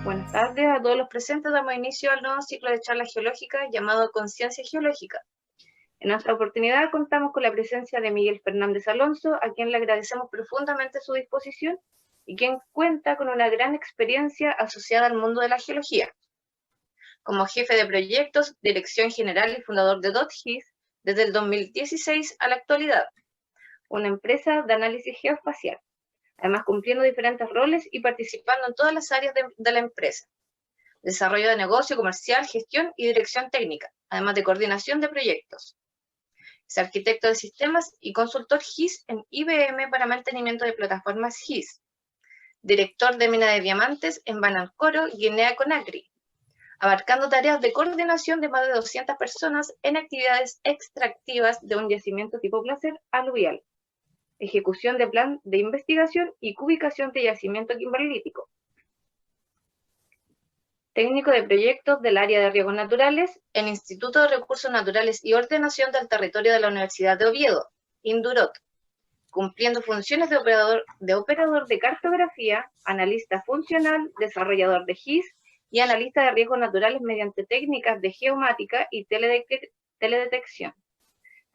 Buenas tardes a todos los presentes. Damos inicio al nuevo ciclo de charlas geológicas llamado Conciencia Geológica. En nuestra oportunidad contamos con la presencia de Miguel Fernández Alonso, a quien le agradecemos profundamente su disposición y quien cuenta con una gran experiencia asociada al mundo de la geología. Como jefe de proyectos, dirección general y fundador de DotGIS desde el 2016 a la actualidad, una empresa de análisis geoespacial. Además cumpliendo diferentes roles y participando en todas las áreas de la empresa. Desarrollo de negocio, comercial, gestión y dirección técnica, además de coordinación de proyectos. Es arquitecto de sistemas y consultor GIS en IBM para mantenimiento de plataformas GIS. Director de mina de diamantes en Banancoro, Guinea Conakry, abarcando tareas de coordinación de más de 200 personas en actividades extractivas de un yacimiento tipo placer aluvial. Ejecución de plan de investigación y ubicación de yacimiento kimberlítico. Técnico de proyectos del área de riesgos naturales en Instituto de Recursos Naturales y Ordenación del Territorio de la Universidad de Oviedo, INDUROT, cumpliendo funciones de operador de cartografía, analista funcional, desarrollador de GIS y analista de riesgos naturales mediante técnicas de geomática y teledetección.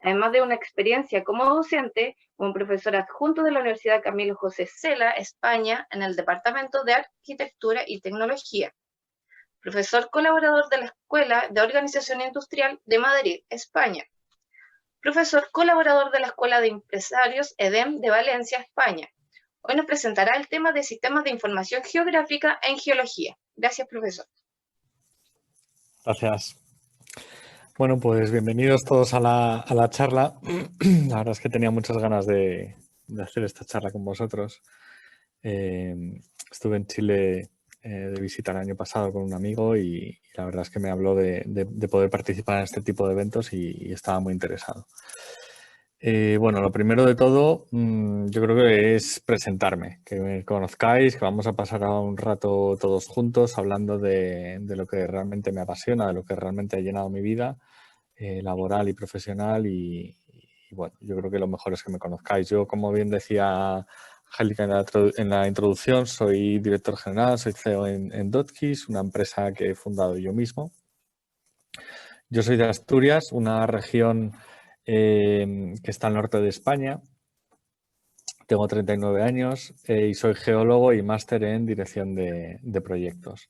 Además de una experiencia como docente, como profesor adjunto de la Universidad Camilo José Cela, España, en el Departamento de Arquitectura y Tecnología. Profesor colaborador de la Escuela de Organización Industrial de Madrid, España. Profesor colaborador de la Escuela de Empresarios EDEM de Valencia, España. Hoy nos presentará el tema de sistemas de información geográfica en geología. Gracias, profesor. Gracias. Bueno, pues bienvenidos todos a la charla. La verdad es que tenía muchas ganas de hacer esta charla con vosotros. Estuve en Chile de visita el año pasado con un amigo y la verdad es que me habló de poder participar en este tipo de eventos y estaba muy interesado. Bueno, lo primero de todo, yo creo que es presentarme, que me conozcáis, que vamos a pasar ahora un rato todos juntos hablando de lo que realmente me apasiona, de lo que realmente ha llenado mi vida laboral y profesional y bueno, yo creo que lo mejor es que me conozcáis. Yo, como bien decía Angélica en la introducción, soy director general, soy CEO en DotGIS, una empresa que he fundado yo mismo. Yo soy de Asturias, una región que está al norte de España. Tengo 39 años y soy geólogo y máster en dirección de proyectos.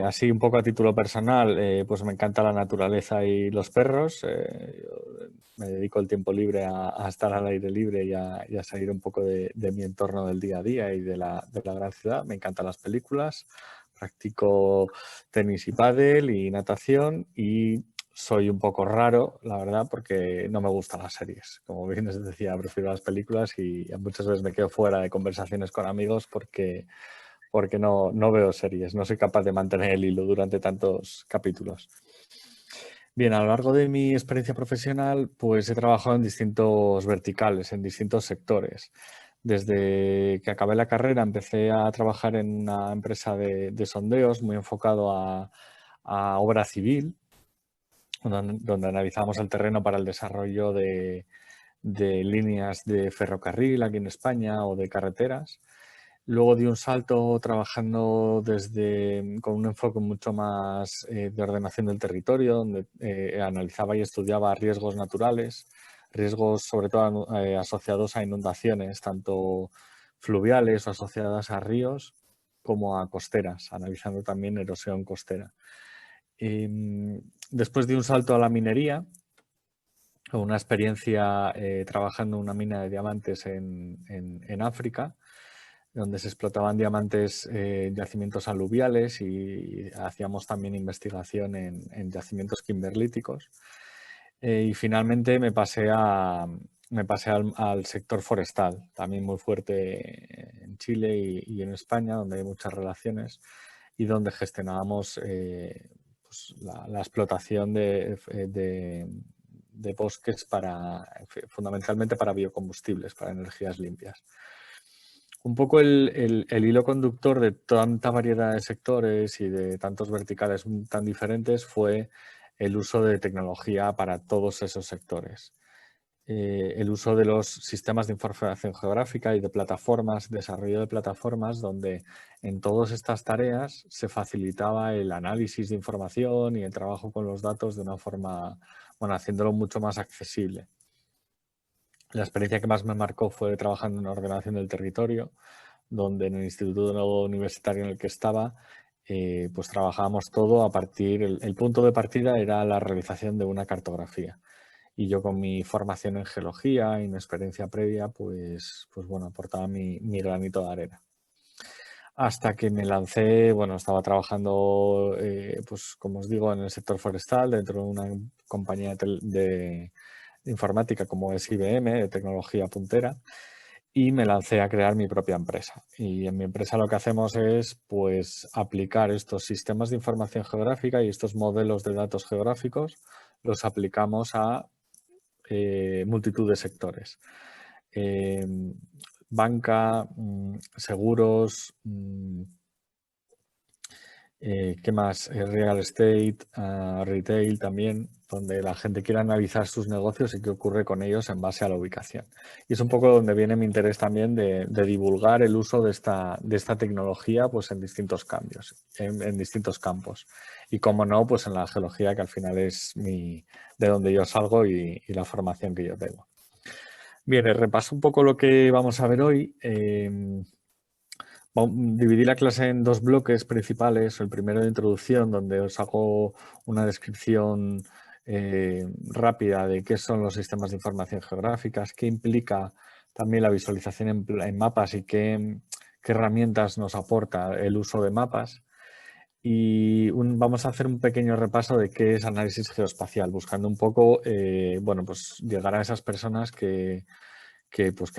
Así un poco a título personal, pues me encanta la naturaleza y los perros. Me dedico el tiempo libre a estar al aire libre y a salir un poco de mi entorno del día a día y de la gran ciudad. Me encantan las películas, practico tenis y pádel y natación y soy un poco raro, la verdad, porque no me gustan las series. Como bien les decía, prefiero las películas y muchas veces me quedo fuera de conversaciones con amigos porque no veo series, no soy capaz de mantener el hilo durante tantos capítulos. Bien, a lo largo de mi experiencia profesional, pues he trabajado en distintos verticales, en distintos sectores. Desde que acabé la carrera empecé a trabajar en una empresa de sondeos muy enfocado a obra civil, donde analizamos el terreno para el desarrollo de líneas de ferrocarril aquí en España o de carreteras. Luego di un salto trabajando con un enfoque mucho más de ordenación del territorio, donde analizaba y estudiaba riesgos naturales, riesgos sobre todo asociados a inundaciones, tanto fluviales o asociadas a ríos como a costeras, analizando también erosión costera. Después di un salto a la minería, una experiencia trabajando en una mina de diamantes en África, donde se explotaban diamantes en yacimientos aluviales y hacíamos también investigación en yacimientos kimberlíticos. Y finalmente me pasé al sector forestal, también muy fuerte en Chile y en España, donde hay muchas relaciones y donde gestionábamos pues la explotación de bosques fundamentalmente para biocombustibles, para energías limpias. Un poco el hilo conductor de tanta variedad de sectores y de tantos verticales tan diferentes fue el uso de tecnología para todos esos sectores. el uso de los sistemas de información geográfica y de plataformas, desarrollo de plataformas donde en todas estas tareas se facilitaba el análisis de información y el trabajo con los datos de una forma, bueno, haciéndolo mucho más accesible. La experiencia que más me marcó fue trabajando en ordenación del territorio, donde en el instituto universitario en el que estaba, pues trabajábamos todo a partir, el punto de partida era la realización de una cartografía. Y yo con mi formación en geología y mi experiencia previa, pues bueno, aportaba mi granito de arena. Hasta que me lancé, bueno, estaba trabajando, pues como os digo, en el sector forestal, dentro de una compañía de informática como es IBM, de tecnología puntera, y me lancé a crear mi propia empresa. Y en mi empresa lo que hacemos es, pues, aplicar estos sistemas de información geográfica y estos modelos de datos geográficos, los aplicamos a multitud de sectores. Banca, seguros, ¿qué más? Real estate, retail también, donde la gente quiere analizar sus negocios y qué ocurre con ellos en base a la ubicación. Y es un poco donde viene mi interés también de divulgar el uso de esta tecnología pues, en distintos cambios, en distintos campos. Y como no, pues en la geología, que al final es de donde yo salgo y la formación que yo tengo. Bien, repaso un poco lo que vamos a ver hoy. Dividí la clase en dos bloques principales. El primero de introducción, donde os hago una descripción rápida de qué son los sistemas de información geográficas, qué implica también la visualización en mapas y qué herramientas nos aporta el uso de mapas. Y vamos a hacer un pequeño repaso de qué es análisis geoespacial, buscando un poco, bueno, pues llegar a esas personas que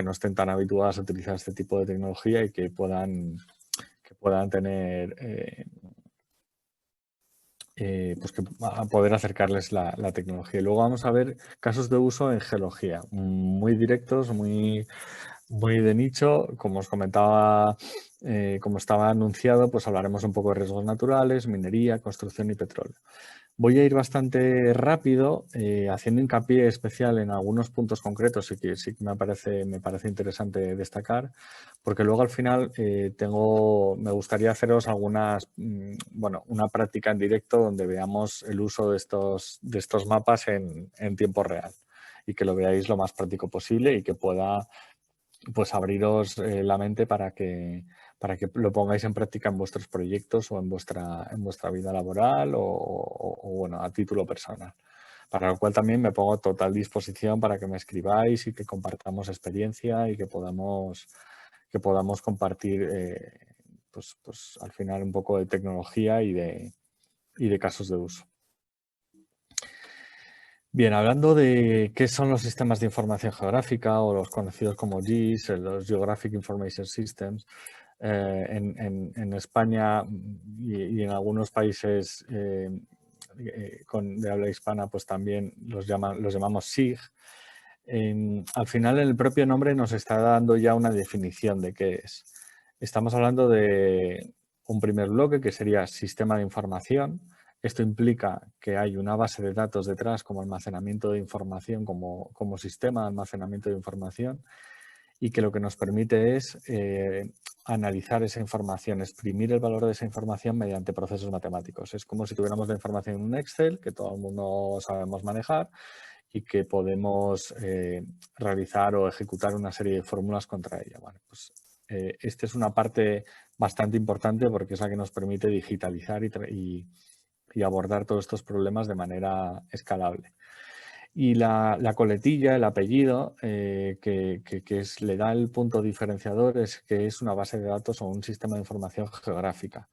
no estén tan habituadas a utilizar este tipo de tecnología y que puedan tener, pues que a poder acercarles la tecnología. Y luego vamos a ver casos de uso en geología, muy directos, muy de nicho. Como os comentaba, como estaba anunciado, pues hablaremos un poco de riesgos naturales, minería, construcción y petróleo. Voy a ir bastante rápido, haciendo hincapié especial en algunos puntos concretos y que sí que me parece interesante destacar, porque luego al final me gustaría haceros una práctica en directo donde veamos el uso de estos mapas en tiempo real y que lo veáis lo más práctico posible y que pueda pues abriros la mente para que lo pongáis en práctica en vuestros proyectos o en vuestra vida laboral o bueno, a título personal. Para lo cual también me pongo a total disposición para que me escribáis y que compartamos experiencia y que podamos compartir pues al final un poco de tecnología y de casos de uso. Bien, hablando de qué son los sistemas de información geográfica o los conocidos como GIS, los Geographic Information Systems, en España y en algunos países de habla hispana, pues también los llamamos SIG. Al final, el propio nombre nos está dando ya una definición de qué es. Estamos hablando de un primer bloque que sería sistema de información. Esto implica que hay una base de datos detrás como almacenamiento de información, como sistema de almacenamiento de información, y que lo que nos permite es analizar esa información, exprimir el valor de esa información mediante procesos matemáticos. Es como si tuviéramos la información en un Excel que todo el mundo sabemos manejar y que podemos realizar o ejecutar una serie de fórmulas contra ella. Bueno, pues esta es una parte bastante importante porque es la que nos permite digitalizar y abordar todos estos problemas de manera escalable. Y la coletilla, el apellido, que le da el punto diferenciador es que es una base de datos o un sistema de información geográfica.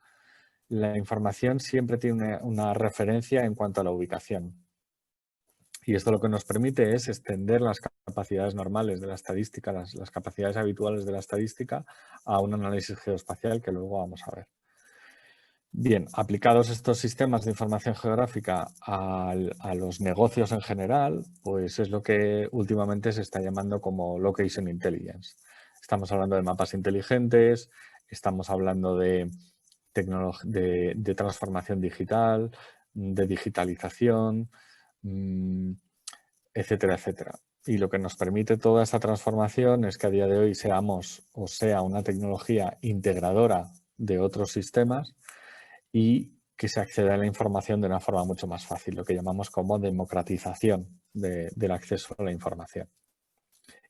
La información siempre tiene una referencia en cuanto a la ubicación. Y esto lo que nos permite es extender las capacidades normales de la estadística, las capacidades habituales de la estadística a un análisis geoespacial que luego vamos a ver. Bien, aplicados estos sistemas de información geográfica a los negocios en general, pues es lo que últimamente se está llamando como Location Intelligence. Estamos hablando de mapas inteligentes, estamos hablando de transformación digital, de digitalización, etcétera, etcétera. Y lo que nos permite toda esta transformación es que a día de hoy seamos o sea una tecnología integradora de otros sistemas y que se acceda a la información de una forma mucho más fácil, lo que llamamos como democratización del acceso a la información.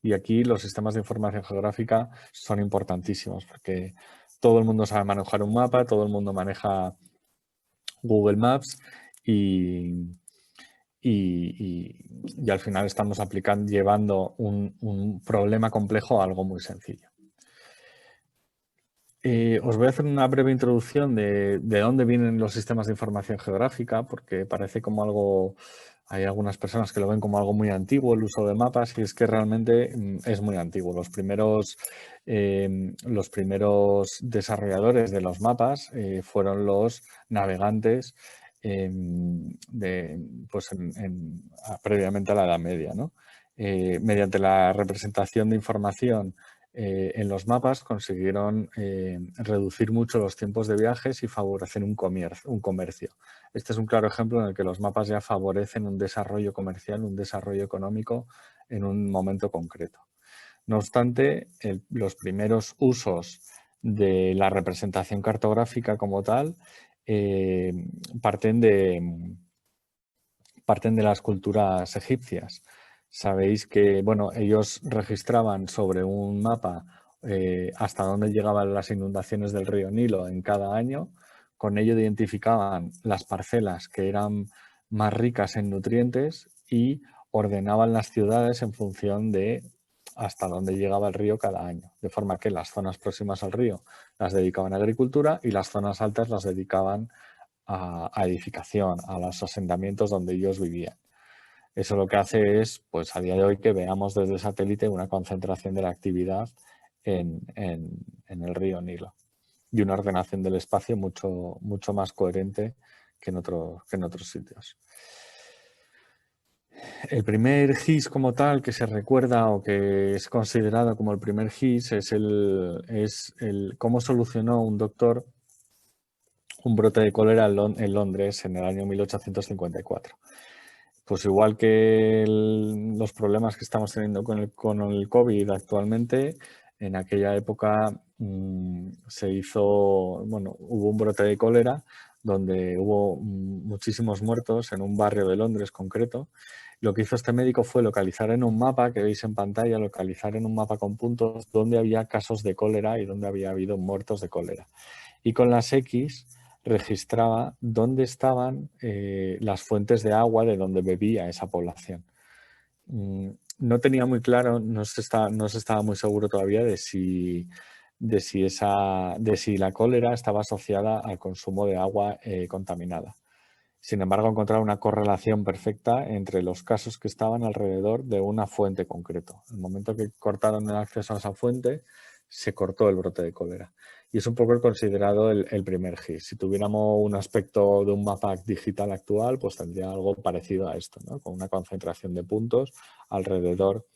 Y aquí los sistemas de información geográfica son importantísimos porque todo el mundo sabe manejar un mapa, todo el mundo maneja Google Maps y al final estamos llevando un problema complejo a algo muy sencillo. Os voy a hacer una breve introducción de dónde vienen los sistemas de información geográfica, porque parece como algo, hay algunas personas que lo ven como algo muy antiguo, el uso de mapas, y es que realmente es muy antiguo. Los primeros desarrolladores de los mapas fueron los navegantes previamente a la Edad Media, ¿no? Mediante la representación de información en los mapas consiguieron reducir mucho los tiempos de viajes y favorecer un comercio. Este es un claro ejemplo en el que los mapas ya favorecen un desarrollo comercial, un desarrollo económico en un momento concreto. No obstante, los primeros usos de la representación cartográfica como tal parten de las culturas egipcias. Sabéis que, bueno, ellos registraban sobre un mapa hasta dónde llegaban las inundaciones del río Nilo en cada año. Con ello identificaban las parcelas que eran más ricas en nutrientes y ordenaban las ciudades en función de hasta dónde llegaba el río cada año. De forma que las zonas próximas al río las dedicaban a agricultura y las zonas altas las dedicaban a edificación, a los asentamientos donde ellos vivían. Eso lo que hace es, pues a día de hoy, que veamos desde satélite una concentración de la actividad en el río Nilo y una ordenación del espacio mucho más coherente que en otros sitios. El primer GIS como tal que se recuerda o que es considerado como el primer GIS es el cómo solucionó un doctor un brote de cólera en Londres en el año 1854. Pues igual que los problemas que estamos teniendo con el COVID actualmente, en aquella época hubo un brote de cólera donde hubo muchísimos muertos en un barrio de Londres concreto. Lo que hizo este médico fue localizar en un mapa, que veis en pantalla, localizar en un mapa con puntos donde había casos de cólera y donde había habido muertos de cólera. Y con las X registraba dónde estaban las fuentes de agua de donde bebía esa población. No tenía muy claro, no se estaba muy seguro todavía de si la cólera estaba asociada al consumo de agua contaminada. Sin embargo, encontraron una correlación perfecta entre los casos que estaban alrededor de una fuente concreta. En el momento que cortaron el acceso a esa fuente, se cortó el brote de cólera. Y es un poco considerado el primer GIS. Si tuviéramos un aspecto de un mapa digital actual, pues tendría algo parecido a esto, ¿no? Con una concentración de puntos alrededor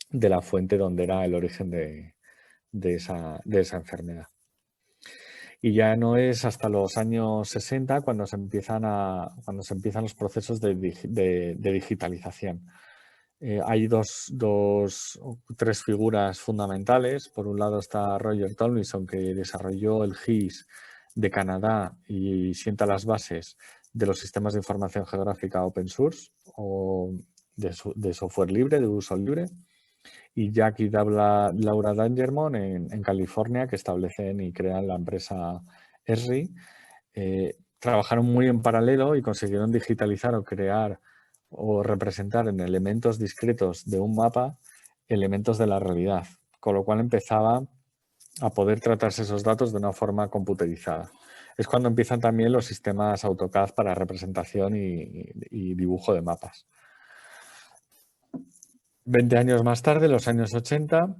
de la fuente donde era el origen de esa enfermedad. Y ya no es hasta los años 60 cuando se empiezan los procesos de digitalización. Hay tres figuras fundamentales. Por un lado está Roger Tomlinson, que desarrolló el GIS de Canadá y sienta las bases de los sistemas de información geográfica open source o de software libre, de uso libre. Y Jack y Laura Dangermond en California, que establecen y crean la empresa Esri. Trabajaron muy en paralelo y consiguieron digitalizar o crear o representar en elementos discretos de un mapa elementos de la realidad, con lo cual empezaba a poder tratarse esos datos de una forma computerizada. Es cuando empiezan también los sistemas AutoCAD para representación y dibujo de mapas. 20 años más tarde, en los años 80,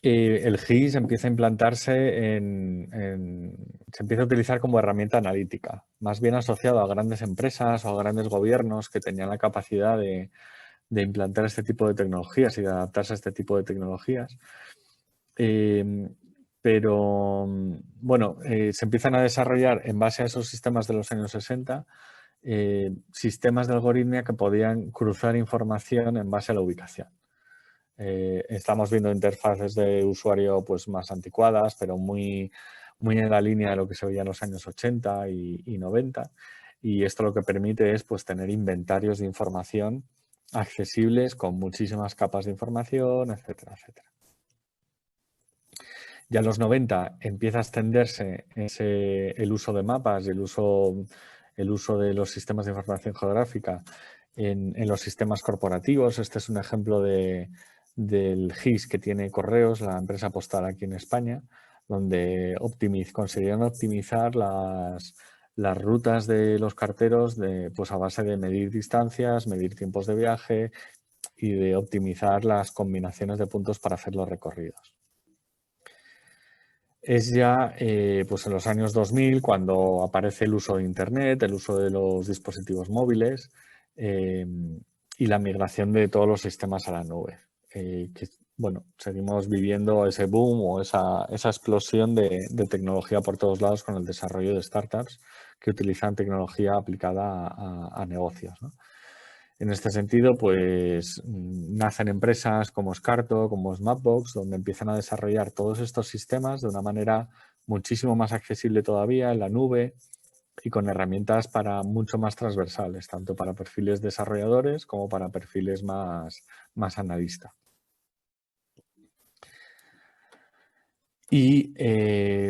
el GIS empieza a implantarse se empieza a utilizar como herramienta analítica, más bien asociado a grandes empresas o a grandes gobiernos que tenían la capacidad de implantar este tipo de tecnologías y de adaptarse a este tipo de tecnologías. Pero, bueno, se empiezan a desarrollar en base a esos sistemas de los años 60 sistemas de algoritmia que podían cruzar información en base a la ubicación. Estamos viendo interfaces de usuario pues, más anticuadas, pero muy en la línea de lo que se veía en los años 80 y 90. Y esto lo que permite es pues, tener inventarios de información accesibles con muchísimas capas de información, etcétera, etcétera. Ya en los 90 empieza a extenderse el uso de mapas y el uso de los sistemas de información geográfica en los sistemas corporativos. Este es un ejemplo del GIS que tiene Correos, la empresa postal aquí en España, donde conseguían optimizar las rutas de los carteros pues a base de medir distancias, medir tiempos de viaje y de optimizar las combinaciones de puntos para hacer los recorridos. Es ya pues en los años 2000 cuando aparece el uso de Internet, el uso de los dispositivos móviles y la migración de todos los sistemas a la nube. Bueno, seguimos viviendo ese boom o esa explosión de tecnología por todos lados con el desarrollo de startups que utilizan tecnología aplicada a negocios, ¿no? En este sentido, pues nacen empresas como Scarto, como Mapbox, donde empiezan a desarrollar todos estos sistemas de una manera muchísimo más accesible todavía en la nube y con herramientas mucho más transversales, tanto para perfiles desarrolladores como para perfiles más analistas. Y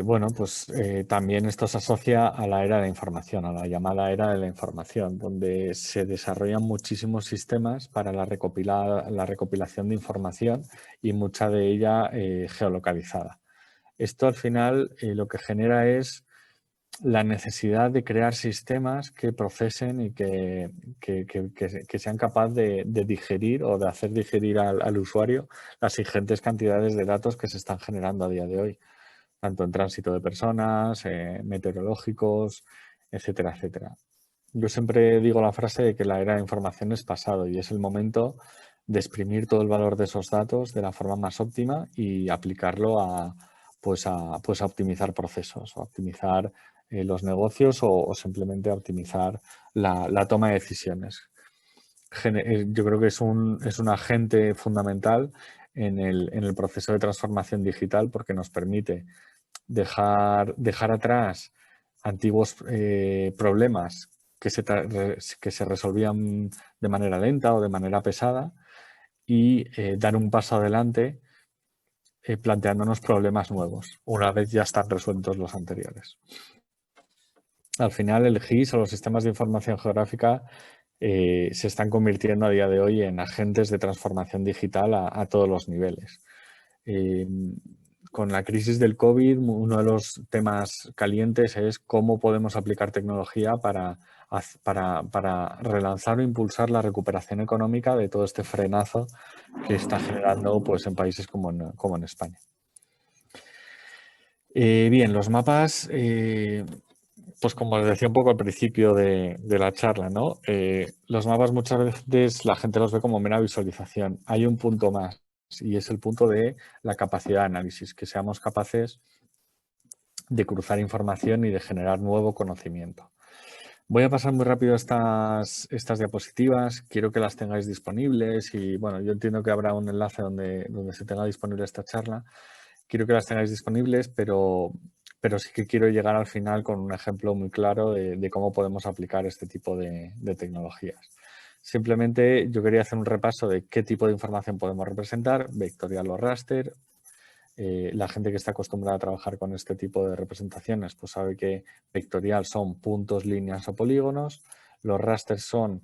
bueno, pues también esto se asocia a la era de la información, a la llamada era de la información, donde se desarrollan muchísimos sistemas para la recopilación de información y mucha de ella geolocalizada. Esto al final lo que genera es la necesidad de crear sistemas que procesen y que sean capaces de digerir o de hacer digerir al usuario las ingentes cantidades de datos que se están generando a día de hoy, tanto en tránsito de personas, meteorológicos, etcétera, etcétera. Yo siempre digo la frase de que la era de información es pasado y es el momento de exprimir todo el valor de esos datos de la forma más óptima y aplicarlo a optimizar procesos, o optimizar los negocios o simplemente a optimizar la toma de decisiones. Yo creo que es un agente fundamental en el proceso de transformación digital porque nos permite dejar atrás antiguos problemas que se resolvían de manera lenta o de manera pesada y dar un paso adelante planteándonos problemas nuevos, una vez ya están resueltos los anteriores. Al final, el GIS o los sistemas de información geográfica se están convirtiendo a día de hoy en agentes de transformación digital a todos los niveles. Con la crisis del COVID, uno de los temas calientes es cómo podemos aplicar tecnología para relanzar o impulsar la recuperación económica de todo este frenazo que está generando pues, en países como en España. Bien, los mapas, pues como les decía un poco al principio de la charla, ¿no? Los mapas muchas veces la gente los ve como mera visualización. Hay un punto más y es el punto de la capacidad de análisis, que seamos capaces de cruzar información y de generar nuevo conocimiento. Voy a pasar muy rápido estas diapositivas, quiero que las tengáis disponibles y bueno, yo entiendo que habrá un enlace donde se tenga disponible esta charla. Quiero que las tengáis disponibles, pero sí que quiero llegar al final con un ejemplo muy claro de cómo podemos aplicar este tipo de tecnologías. Simplemente yo quería hacer un repaso de qué tipo de información podemos representar, vectorial o raster. La gente que está acostumbrada a trabajar con este tipo de representaciones pues sabe que vectorial son puntos, líneas o polígonos. Los rasters son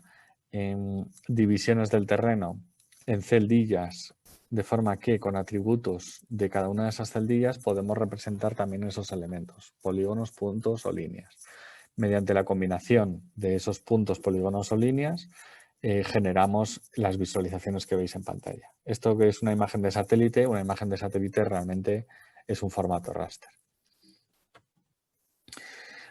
divisiones del terreno en celdillas, de forma que con atributos de cada una de esas celdillas podemos representar también esos elementos, polígonos, puntos o líneas. Mediante la combinación de esos puntos, polígonos o líneas, generamos las visualizaciones que veis en pantalla. Esto que es una imagen de satélite realmente es un formato raster.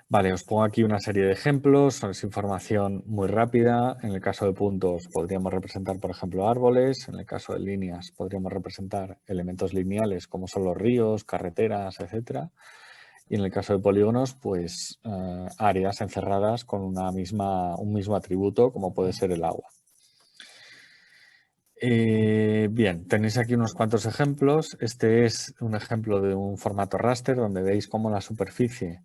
Vale, os pongo aquí una serie de ejemplos, es información muy rápida. En el caso de puntos podríamos representar, por ejemplo, árboles. En el caso de líneas podríamos representar elementos lineales como son los ríos, carreteras, etc. y en el caso de polígonos, pues áreas encerradas con un mismo atributo, como puede ser el agua. Bien, tenéis aquí unos cuantos ejemplos. Este es un ejemplo de un formato raster donde veis cómo la superficie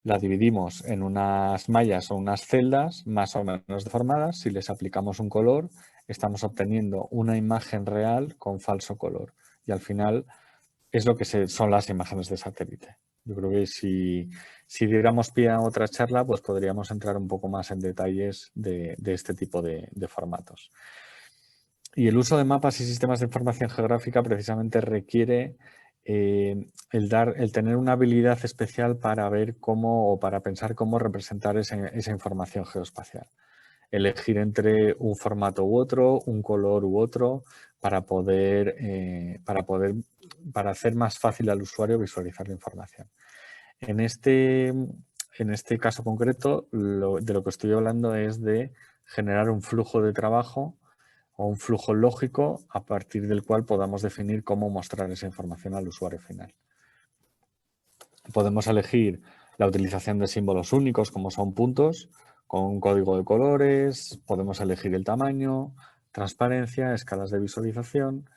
la dividimos en unas mallas o unas celdas más o menos deformadas. Si les aplicamos un color, estamos obteniendo una imagen real con falso color. Y al final es lo que son las imágenes de satélite. Yo creo que si diéramos pie a otra charla, pues podríamos entrar un poco más en detalles de este tipo de formatos. Y el uso de mapas y sistemas de información geográfica precisamente requiere el tener una habilidad especial para ver cómo o para pensar cómo representar esa información geoespacial. Elegir entre un formato u otro, un color u otro, para hacer más fácil al usuario visualizar la información. En este caso concreto, de lo que estoy hablando es de generar un flujo de trabajo o un flujo lógico a partir del cual podamos definir cómo mostrar esa información al usuario final. Podemos elegir la utilización de símbolos únicos como son puntos, con un código de colores, podemos elegir el tamaño, transparencia, escalas de visualización.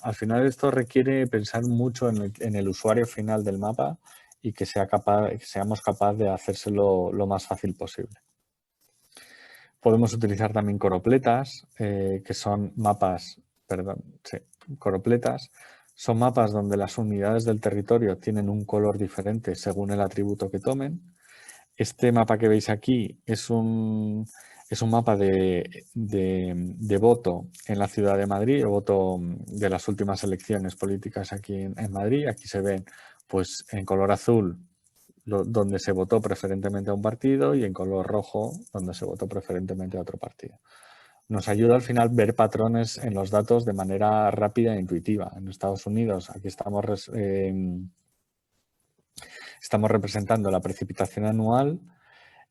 Al final esto requiere pensar mucho en el usuario final del mapa y que seamos capaces de hacérselo lo más fácil posible. Podemos utilizar también coropletas, que son mapas, coropletas. Son mapas donde las unidades del territorio tienen un color diferente según el atributo que tomen. Este mapa que veis aquí es un mapa de voto en la ciudad de Madrid, el voto de las últimas elecciones políticas aquí en Madrid. Aquí se ven pues, en color azul donde se votó preferentemente a un partido y en color rojo donde se votó preferentemente a otro partido. Nos ayuda al final ver patrones en los datos de manera rápida e intuitiva. En Estados Unidos aquí estamos representando la precipitación anual.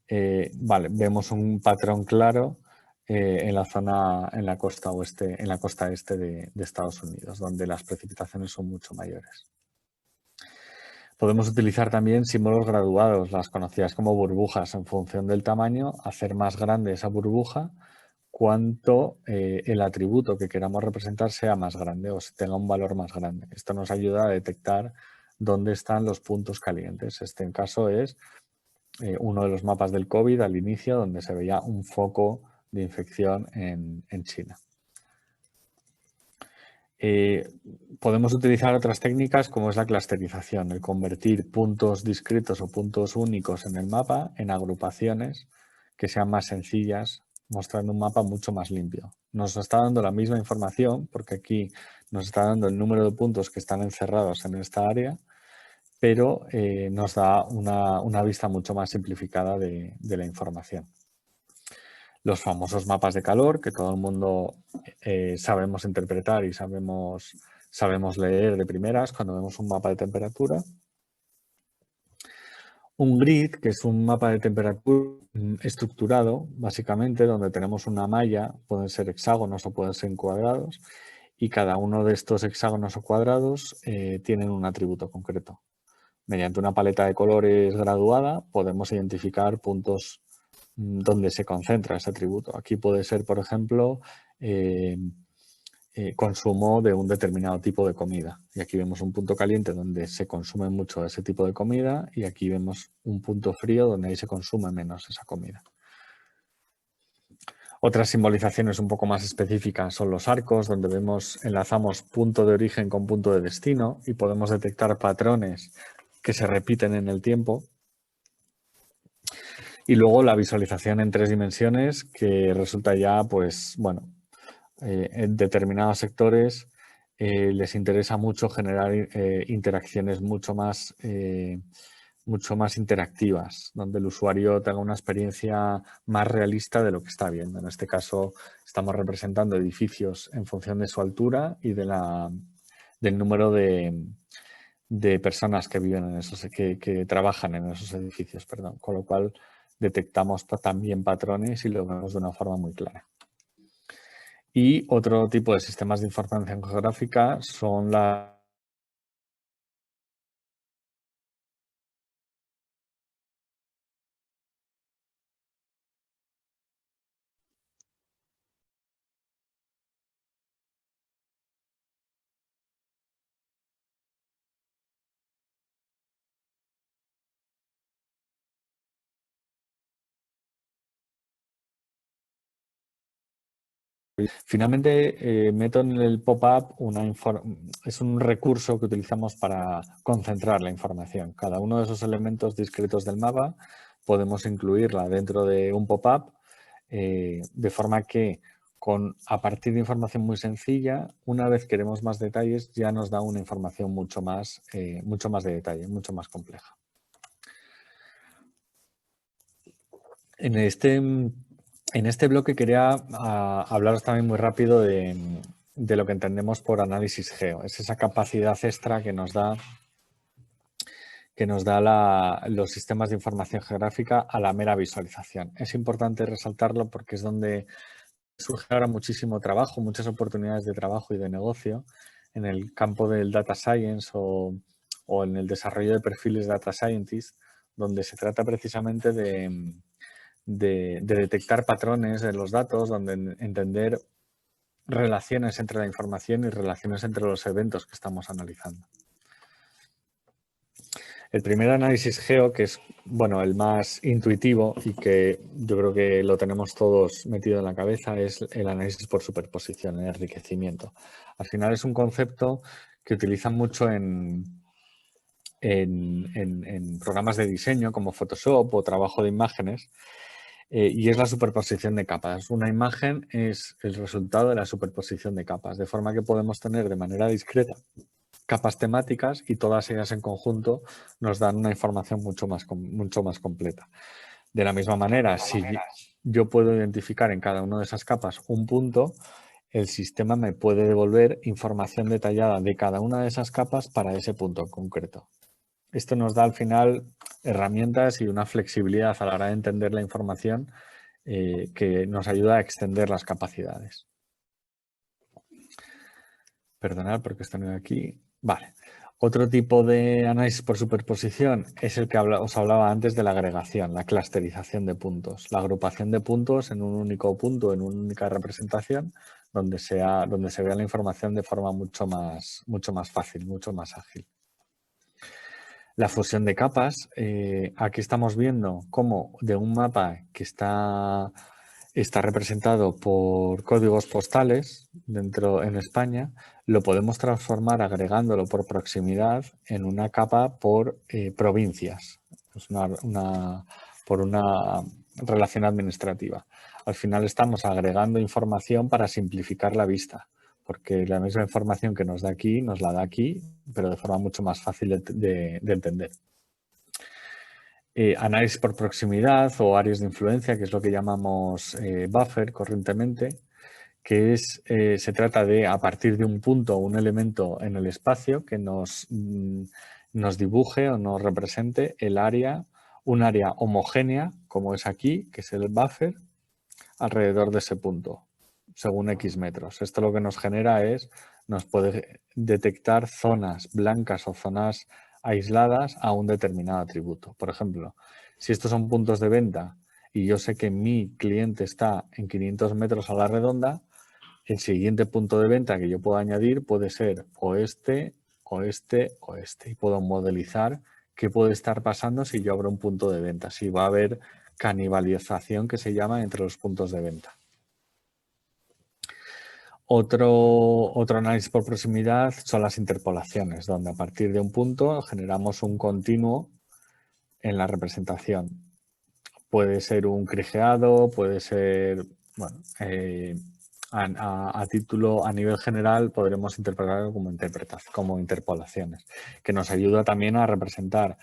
Vemos un patrón claro en la costa este de Estados Unidos, donde las precipitaciones son mucho mayores. Podemos utilizar también símbolos graduados, las conocidas como burbujas, en función del tamaño, hacer más grande esa burbuja cuanto el atributo que queramos representar sea más grande o tenga un valor más grande. Esto nos ayuda a detectar dónde están los puntos calientes. Este caso es uno de los mapas del COVID al inicio, donde se veía un foco de infección en China. Podemos utilizar otras técnicas como es la clusterización, el convertir puntos discretos o puntos únicos en el mapa en agrupaciones que sean más sencillas, mostrando un mapa mucho más limpio. Nos está dando la misma información porque aquí nos está dando el número de puntos que están encerrados en esta área, pero nos da una vista mucho más simplificada de la información. Los famosos mapas de calor que todo el mundo sabemos interpretar y sabemos leer de primeras cuando vemos un mapa de temperatura. Un grid, que es un mapa de temperatura estructurado, básicamente, donde tenemos una malla, pueden ser hexágonos o pueden ser cuadrados, y cada uno de estos hexágonos o cuadrados tienen un atributo concreto. Mediante una paleta de colores graduada podemos identificar puntos donde se concentra ese atributo. Aquí puede ser, por ejemplo, consumo de un determinado tipo de comida. Y aquí vemos un punto caliente donde se consume mucho ese tipo de comida y aquí vemos un punto frío donde ahí se consume menos esa comida. Otras simbolizaciones un poco más específicas son los arcos, donde enlazamos punto de origen con punto de destino y podemos detectar patrones que se repiten en el tiempo. Y luego la visualización en 3 dimensiones, que resulta ya, pues, bueno, en determinados sectores les interesa mucho generar interacciones mucho más interactivas, donde el usuario tenga una experiencia más realista de lo que está viendo. En este caso, estamos representando edificios en función de su altura y del número de personas que viven en que trabajan en esos edificios, perdón. Con lo cual detectamos también patrones y lo vemos de una forma muy clara. Y otro tipo de sistemas de información geográfica son Finalmente, meto en el pop-up es un recurso que utilizamos para concentrar la información. Cada uno de esos elementos discretos del mapa podemos incluirla dentro de un pop-up de forma que a partir de información muy sencilla, una vez queremos más detalles, ya nos da una información mucho más de detalle, mucho más compleja. En este bloque quería hablaros también muy rápido de lo que entendemos por análisis geo. Es esa capacidad extra que nos da los sistemas de información geográfica a la mera visualización. Es importante resaltarlo porque es donde surge ahora muchísimo trabajo, muchas oportunidades de trabajo y de negocio en el campo del data science o en el desarrollo de perfiles data scientist, donde se trata precisamente de detectar patrones en los datos, donde entender relaciones entre la información y relaciones entre los eventos que estamos analizando. El primer análisis geo, que es el más intuitivo y que yo creo que lo tenemos todos metido en la cabeza, es el análisis por superposición, el enriquecimiento. Al final es un concepto que utilizan mucho en programas de diseño como Photoshop o trabajo de imágenes. Y es la superposición de capas. Una imagen es el resultado de la superposición de capas, de forma que podemos tener de manera discreta capas temáticas y todas ellas en conjunto nos dan una información mucho más completa. De la misma manera, si yo puedo identificar en cada una de esas capas un punto, el sistema me puede devolver información detallada de cada una de esas capas para ese punto en concreto. Esto nos da al final herramientas y una flexibilidad a la hora de entender la información que nos ayuda a extender las capacidades. Perdonad porque estoy aquí. Vale. Otro tipo de análisis por superposición es el que os hablaba antes de la agregación, la clusterización de puntos, la agrupación de puntos en un único punto, en una única representación, donde se vea la información de forma mucho más fácil, mucho más ágil. La fusión de capas, aquí estamos viendo cómo de un mapa que está representado por códigos postales en España, lo podemos transformar agregándolo por proximidad en una capa por provincias, por una relación administrativa. Al final estamos agregando información para simplificar la vista, porque la misma información que nos da aquí, nos la da aquí, pero de forma mucho más fácil de entender. Análisis por proximidad o áreas de influencia, que es lo que llamamos buffer corrientemente, que se trata de, a partir de un punto o un elemento en el espacio, que nos dibuje o nos represente un área homogénea, como es aquí, que es el buffer, alrededor de ese punto, según X metros. Esto lo que nos genera nos puede detectar zonas blancas o zonas aisladas a un determinado atributo. Por ejemplo, si estos son puntos de venta y yo sé que mi cliente está en 500 metros a la redonda, el siguiente punto de venta que yo puedo añadir puede ser oeste, oeste, oeste. Y puedo modelizar qué puede estar pasando si yo abro un punto de venta, si va a haber canibalización, que se llama, entre los puntos de venta. Otro análisis por proximidad son las interpolaciones, donde a partir de un punto generamos un continuo en la representación. Puede ser un crigeado, puede ser, a nivel general podremos interpretarlo como interpolaciones, que nos ayuda también a representar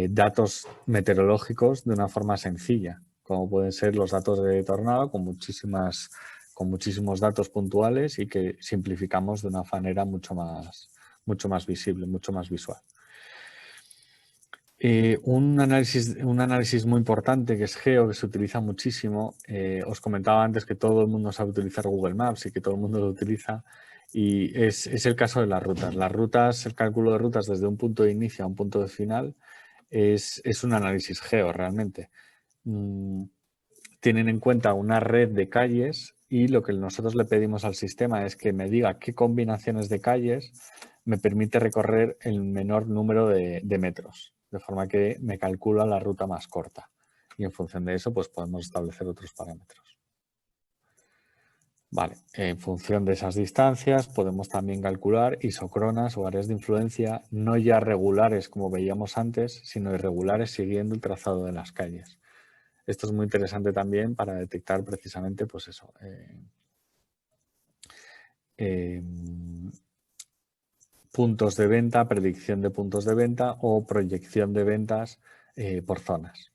datos meteorológicos de una forma sencilla, como pueden ser los datos de tornado con muchísimos datos puntuales y que simplificamos de una manera mucho más visible, mucho más visual. Un análisis muy importante que es geo, que se utiliza muchísimo. Os comentaba antes que todo el mundo sabe utilizar Google Maps y que todo el mundo lo utiliza, y es el caso de las rutas. Las rutas, el cálculo de rutas desde un punto de inicio a un punto de final es un análisis geo realmente. Tienen en cuenta una red de calles y lo que nosotros le pedimos al sistema es que me diga qué combinaciones de calles me permite recorrer el menor número de metros, de forma que me calcula la ruta más corta y en función de eso pues podemos establecer otros parámetros. Vale, en función de esas distancias podemos también calcular isocronas o áreas de influencia no ya regulares como veíamos antes, sino irregulares siguiendo el trazado de las calles. Esto es muy interesante también para detectar precisamente, pues eso, puntos de venta, predicción de puntos de venta o proyección de ventas por zonas.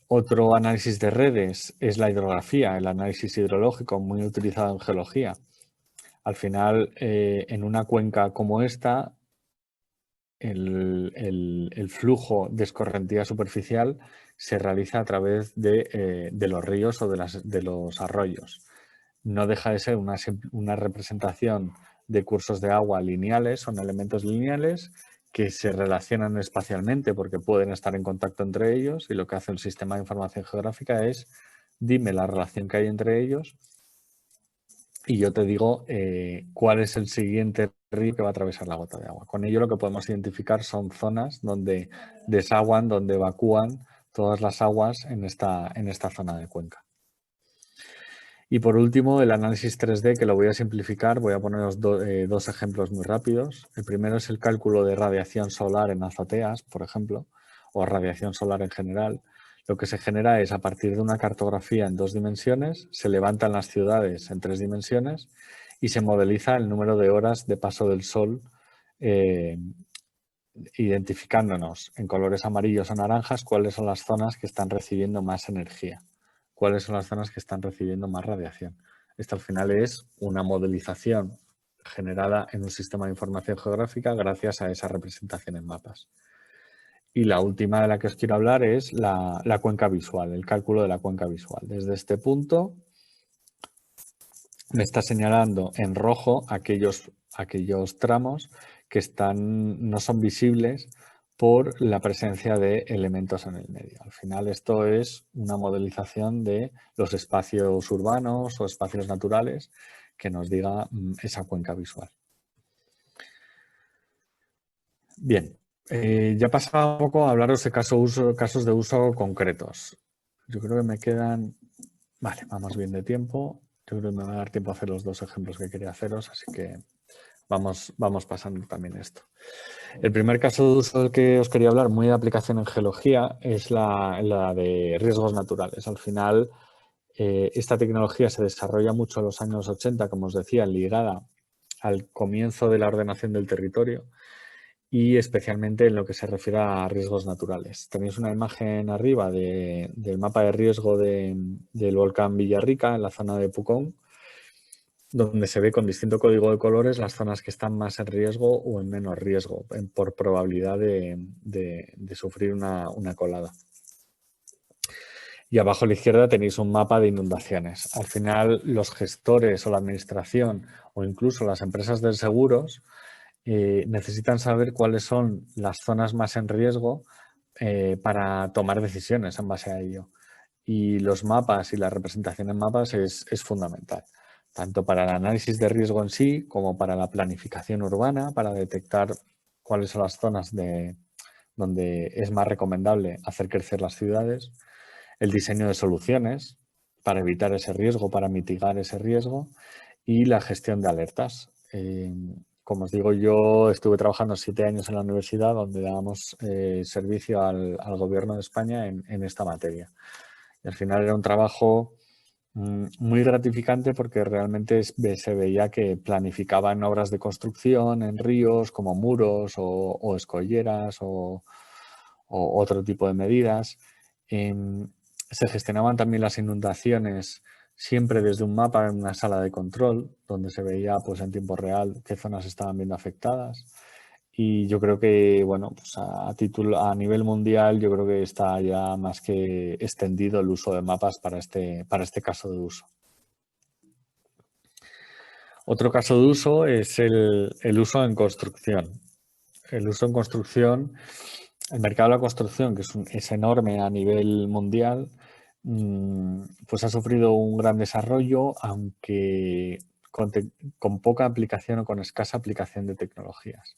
Otro análisis de redes es la hidrografía, el análisis hidrológico, muy utilizado en geología. Al final, en una cuenca como esta, el flujo de escorrentía superficial se realiza a través de los ríos o de los arroyos. No deja de ser una representación de cursos de agua lineales, son elementos lineales que se relacionan espacialmente porque pueden estar en contacto entre ellos, y lo que hace el sistema de información geográfica es dime la relación que hay entre ellos y yo te digo cuál es el siguiente río que va a atravesar la gota de agua. Con ello lo que podemos identificar son zonas donde desaguan, donde evacúan todas las aguas en esta zona de cuenca. Y por último, el análisis 3D, que lo voy a simplificar, voy a poneros dos ejemplos muy rápidos. El primero es el cálculo de radiación solar en azoteas, por ejemplo, o radiación solar en general. Lo que se genera es, a partir de una cartografía en 2 dimensiones, se levantan las ciudades en 3 dimensiones y se modeliza el número de horas de paso del sol, identificándonos en colores amarillos o naranjas cuáles son las zonas que están recibiendo más energía, cuáles son las zonas que están recibiendo más radiación. Esto al final es una modelización generada en un sistema de información geográfica gracias a esa representación en mapas. Y la última de la que os quiero hablar es la cuenca visual, el cálculo de la cuenca visual. Desde este punto me está señalando en rojo aquellos tramos que no son visibles por la presencia de elementos en el medio. Al final esto es una modelización de los espacios urbanos o espacios naturales que nos diga esa cuenca visual. Bien, ya he pasado un poco a hablaros de casos de uso concretos. Yo creo que me quedan... Vale, vamos bien de tiempo. Yo creo que me va a dar tiempo a hacer los 2 ejemplos que quería haceros, así que vamos pasando también esto. El primer caso de uso del que os quería hablar, muy de aplicación en geología, es la de riesgos naturales. Al final, esta tecnología se desarrolla mucho en los años 80, como os decía, ligada al comienzo de la ordenación del territorio y especialmente en lo que se refiere a riesgos naturales. Tenéis una imagen arriba del mapa de riesgo del volcán Villarrica, en la zona de Pucón, donde se ve con distinto código de colores las zonas que están más en riesgo o en menos riesgo, por probabilidad de sufrir una colada. Y abajo a la izquierda tenéis un mapa de inundaciones. Al final, los gestores o la administración o incluso las empresas de seguros necesitan saber cuáles son las zonas más en riesgo para tomar decisiones en base a ello. Y los mapas y la representación en mapas es fundamental, tanto para el análisis de riesgo en sí como para la planificación urbana, para detectar cuáles son las zonas donde es más recomendable hacer crecer las ciudades, el diseño de soluciones para evitar ese riesgo, para mitigar ese riesgo y la gestión de alertas. Como os digo, yo estuve trabajando 7 años en la universidad donde dábamos servicio al gobierno de España en esta materia. Y al final era un trabajo muy gratificante porque realmente se veía que planificaban obras de construcción en ríos como muros o escolleras o otro tipo de medidas. Se gestionaban también las inundaciones siempre desde un mapa en una sala de control, donde se veía pues, en tiempo real qué zonas estaban viendo afectadas. Y yo creo que, bueno, pues a nivel mundial, yo creo que está ya más que extendido el uso de mapas para este caso de uso. Otro caso de uso es el uso en construcción. El uso en construcción, el mercado de la construcción, que es enorme a nivel mundial, pues ha sufrido un gran desarrollo, aunque con poca aplicación o con escasa aplicación de tecnologías.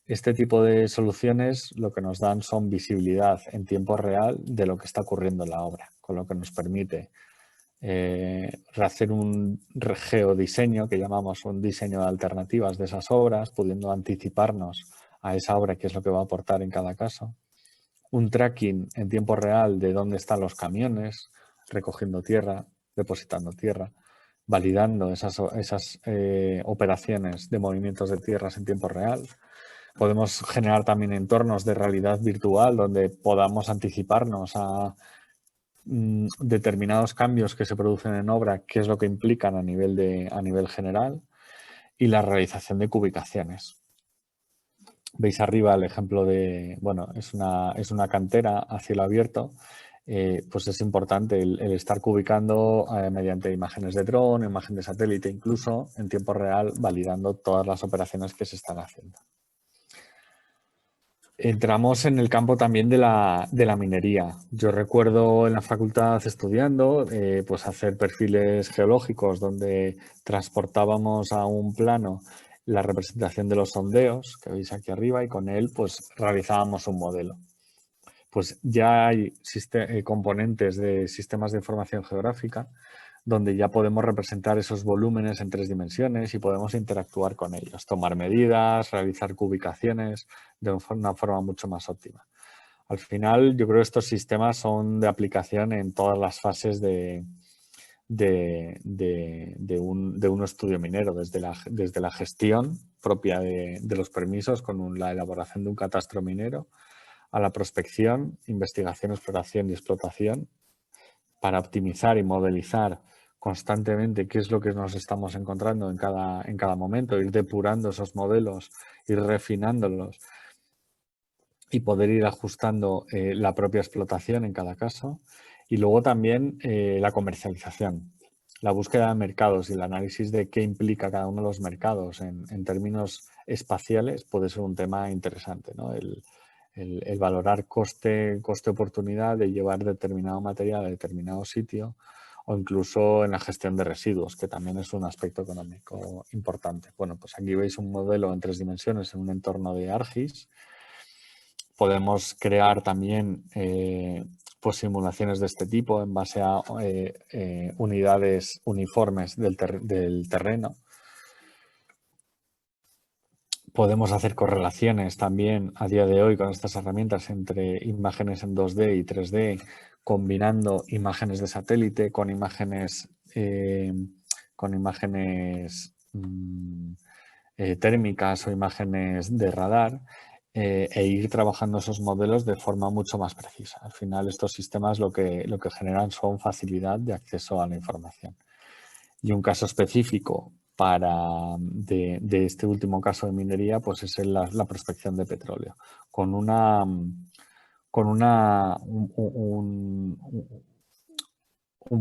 Este tipo de soluciones lo que nos dan son visibilidad en tiempo real de lo que está ocurriendo en la obra, con lo que nos permite hacer un geodiseño, que llamamos un diseño de alternativas de esas obras, pudiendo anticiparnos a esa obra, qué es lo que va a aportar en cada caso. Un tracking en tiempo real de dónde están los camiones, recogiendo tierra, depositando tierra, validando esas operaciones de movimientos de tierras en tiempo real. Podemos generar también entornos de realidad virtual donde podamos anticiparnos a determinados cambios que se producen en obra, qué es lo que implican a nivel general, y la realización de cubicaciones. Veis arriba el ejemplo de, bueno, es una cantera a cielo abierto. Pues es importante el estar cubicando mediante imágenes de dron, imagen de satélite, incluso en tiempo real, validando todas las operaciones que se están haciendo. Entramos en el campo también de la minería. Yo recuerdo en la facultad estudiando, pues hacer perfiles geológicos donde transportábamos a un plano la representación de los sondeos que veis aquí arriba y con él pues realizábamos un modelo. Pues ya hay componentes de sistemas de información geográfica donde ya podemos representar esos volúmenes en 3 dimensiones y podemos interactuar con ellos, tomar medidas, realizar cubicaciones de una forma mucho más óptima. Al final, yo creo que estos sistemas son de aplicación en todas las fases de un estudio minero, desde la gestión propia de los permisos con la elaboración de un catastro minero, a la prospección, investigación, exploración y explotación, para optimizar y modelizar constantemente qué es lo que nos estamos encontrando en cada momento, ir depurando esos modelos, ir refinándolos y poder ir ajustando la propia explotación en cada caso. Y luego también la comercialización, la búsqueda de mercados y el análisis de qué implica cada uno de los mercados en términos espaciales puede ser un tema interesante, ¿no? El valorar coste-oportunidad de llevar determinado material a determinado sitio, o incluso en la gestión de residuos, que también es un aspecto económico importante. Bueno, pues aquí veis un modelo en 3 dimensiones en un entorno de ArcGIS. Podemos crear también pues simulaciones de este tipo en base a unidades uniformes del terreno. Podemos hacer correlaciones también a día de hoy con estas herramientas entre imágenes en 2D y 3D, combinando imágenes de satélite con imágenes térmicas o imágenes de radar e ir trabajando esos modelos de forma mucho más precisa. Al final, estos sistemas lo que generan son facilidad de acceso a la información. Y un caso específico de este último caso de minería, pues es la prospección de petróleo, con un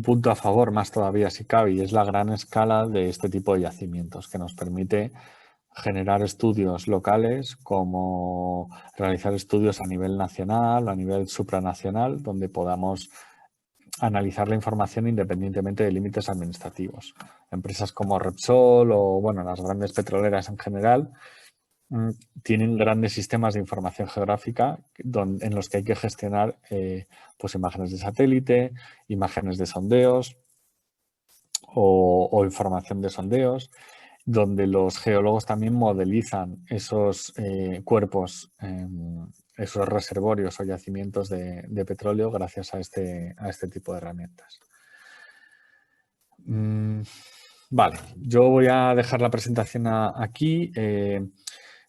punto a favor más todavía si cabe, y es la gran escala de este tipo de yacimientos, que nos permite generar estudios locales, como realizar estudios a nivel nacional, a nivel supranacional, donde podamos analizar la información independientemente de límites administrativos. Empresas como Repsol o bueno, las grandes petroleras en general tienen grandes sistemas de información geográfica en los que hay que gestionar pues imágenes de satélite, imágenes de sondeos o información de sondeos, donde los geólogos también modelizan esos cuerpos, esos reservorios o yacimientos de petróleo gracias a este tipo de herramientas. Vale, yo voy a dejar la presentación aquí.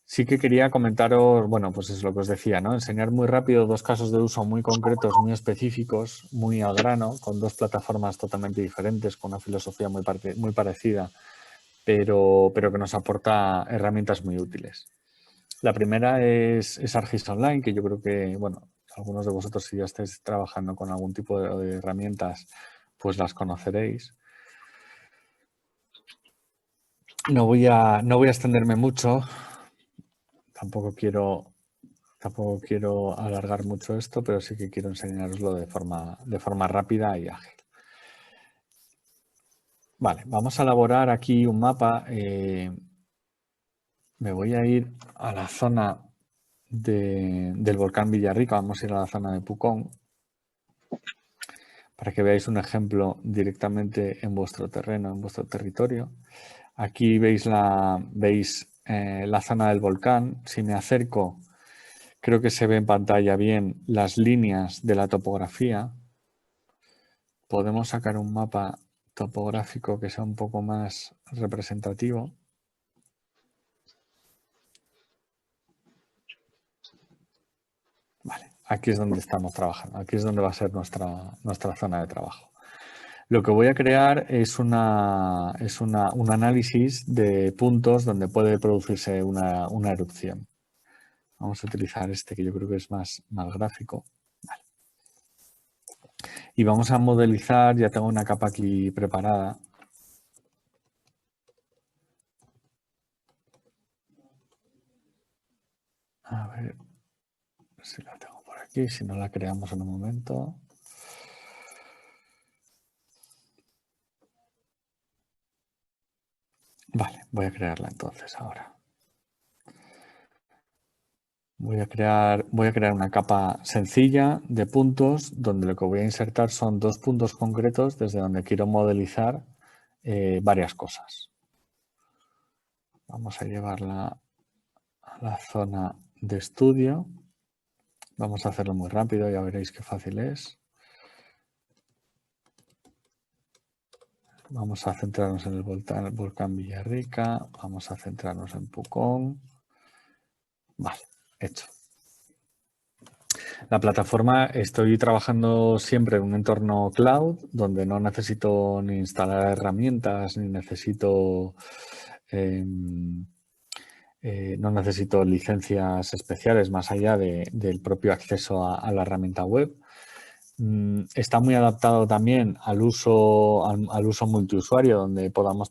Sí que quería comentaros, bueno, pues es lo que os decía, ¿no? Enseñar muy rápido 2 casos de uso muy concretos, muy específicos, muy al grano, con 2 plataformas totalmente diferentes, con una filosofía muy parecida, pero que nos aporta herramientas muy útiles. La primera es ArcGIS Online, que yo creo que, bueno, algunos de vosotros si ya estáis trabajando con algún tipo de herramientas, pues las conoceréis. No voy a extenderme mucho, tampoco quiero alargar mucho esto, pero sí que quiero enseñaroslo de forma rápida y ágil. Vale, vamos a elaborar aquí un mapa. Me voy a ir a la zona del volcán Villarrica, vamos a ir a la zona de Pucón. para que veáis un ejemplo directamente en vuestro terreno, en vuestro territorio. Aquí veis la zona del volcán. Si me acerco, creo que se ve en pantalla bien las líneas de la topografía. Podemos sacar un mapa topográfico que sea un poco más representativo. Vale, aquí es donde estamos trabajando, aquí es donde va a ser nuestra zona de trabajo. Lo que voy a crear es un análisis de puntos donde puede producirse una erupción. Vamos a utilizar este que yo creo que es más gráfico. Vale. Y vamos a modelizar, ya tengo una capa aquí preparada. A ver si la tengo por aquí, si no la creamos en un momento. Vale, voy a crearla entonces ahora. Voy a crear una capa sencilla de puntos donde lo que voy a insertar son 2 puntos concretos desde donde quiero modelizar varias cosas. Vamos a llevarla a la zona de estudio. Vamos a hacerlo muy rápido, ya veréis qué fácil es. Vamos a centrarnos en el volcán Villarrica. Vamos a centrarnos en Pucón. Vale, hecho. La plataforma, estoy trabajando siempre en un entorno cloud donde no necesito ni instalar herramientas, ni necesito no necesito licencias especiales más allá del propio acceso a la herramienta web. Está muy adaptado también al uso multiusuario, donde podamos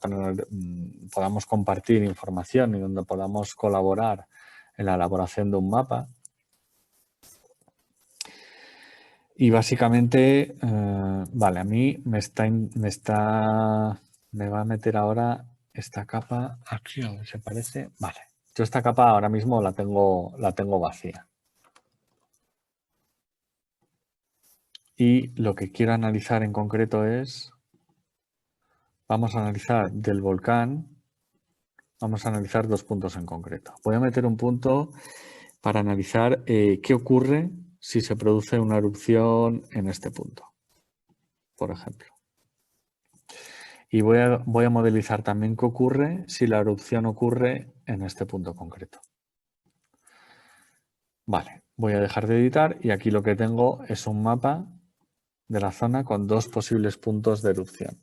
compartir información y donde podamos colaborar en la elaboración de un mapa. Y básicamente, vale, a mí me va a meter ahora esta capa aquí, a ver si parece. Vale, yo esta capa ahora mismo la tengo vacía. Y lo que quiero analizar en concreto es, vamos a analizar del volcán, vamos a analizar 2 puntos en concreto. Voy a meter un punto para analizar qué ocurre si se produce una erupción en este punto, por ejemplo. Y voy a modelizar también qué ocurre si la erupción ocurre en este punto concreto. Vale, voy a dejar de editar y aquí lo que tengo es un mapa de la zona con 2 posibles puntos de erupción.